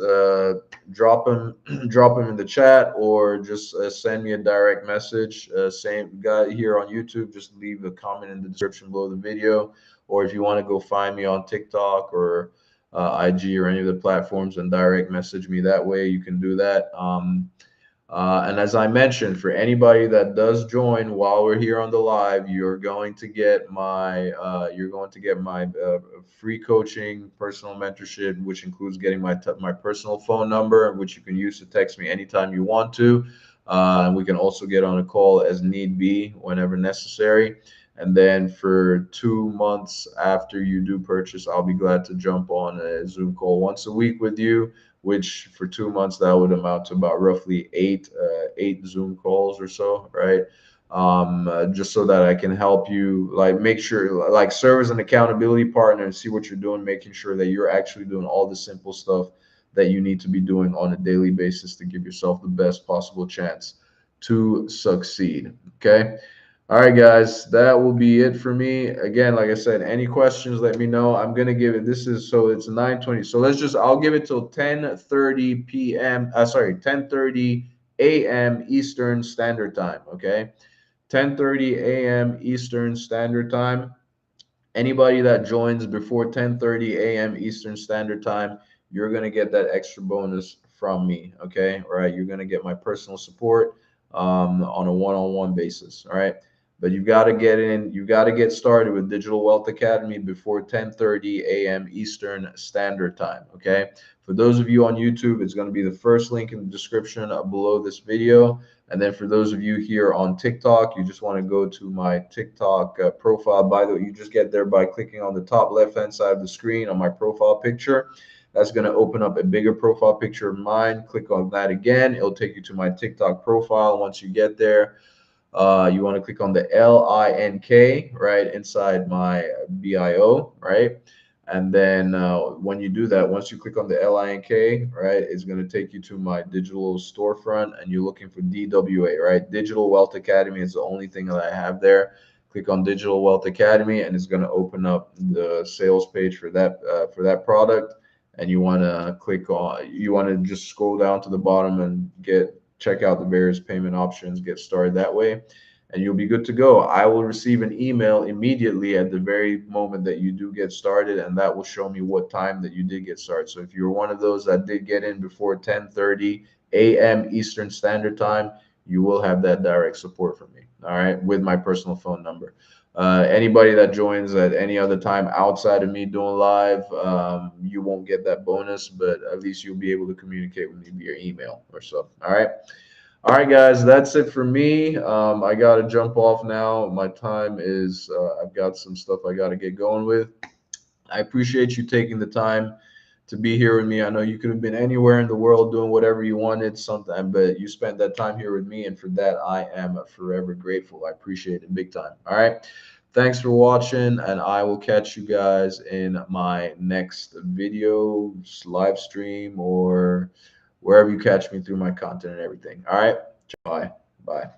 drop them, drop them in the chat, or just send me a direct message. Same guy here on YouTube, just leave a comment in the description below the video. Or if you want to go find me on TikTok or IG or any of the platforms and direct message me that way, you can do that. And as I mentioned, for anybody that does join while we're here on the live, you're going to get my free coaching, personal mentorship, which includes getting my personal phone number, which you can use to text me anytime you want to. And we can also get on a call as need be, whenever necessary. And then for 2 months after you do purchase, I'll be glad to jump on a Zoom call once a week with you, which for 2 months that would amount to about roughly eight Zoom calls or so, right? Just so that I can help you, like make sure, like serve as an accountability partner and see what you're doing, making sure that you're actually doing all the simple stuff that you need to be doing on a daily basis to give yourself the best possible chance to succeed. Okay. All right, guys, that will be it for me. Again, like I said, any questions, let me know. I'm gonna give it. This is so it's 9:20. So I'll give it till 10:30 p.m. Sorry, 10:30 a.m. Eastern Standard Time. Okay, 10:30 a.m. Eastern Standard Time. Anybody that joins before 10:30 a.m. Eastern Standard Time, you're gonna get that extra bonus from me. Okay, all right. You're gonna get my personal support on a one-on-one basis. All right. But you've got to get in. You got to get started with Digital Wealth Academy before 10:30 a.m. Eastern Standard Time. Okay. For those of you on YouTube, it's going to be the first link in the description below this video. And then for those of you here on TikTok, you just want to go to my TikTok profile. By the way, you just get there by clicking on the top left-hand side of the screen on my profile picture. That's going to open up a bigger profile picture of mine. Click on that again. It'll take you to my TikTok profile. Once you get there, you want to click on the LINK right inside my bio, right? And then when you do that, once you click on the LINK, right, it's going to take you to my digital storefront, and you're looking for DWA, right? Digital Wealth Academy is the only thing that I have there. Click on Digital Wealth Academy, and it's going to open up the sales page for that product. And you want to just scroll down to the bottom and check out the various payment options, get started that way, and you'll be good to go. I will receive an email immediately at the very moment that you do get started, and that will show me what time that you did get started. So if you're one of those that did get in before 10:30 a.m. Eastern Standard Time, you will have that direct support from me. All right, with my personal phone number. Anybody that joins at any other time outside of me doing live, you won't get that bonus, but at least you'll be able to communicate with me via email or so. All right. All right, guys, that's it for me. I got to jump off now. My time is, I've got some stuff I got to get going with. I appreciate you taking the time to be here with me. I know you could have been anywhere in the world doing whatever you wanted sometime, but you spent that time here with me, and for that, I am forever grateful. I appreciate it big time. All right. Thanks for watching, and I will catch you guys in my next video, live stream, or wherever you catch me through my content and everything. All right. Bye. Bye.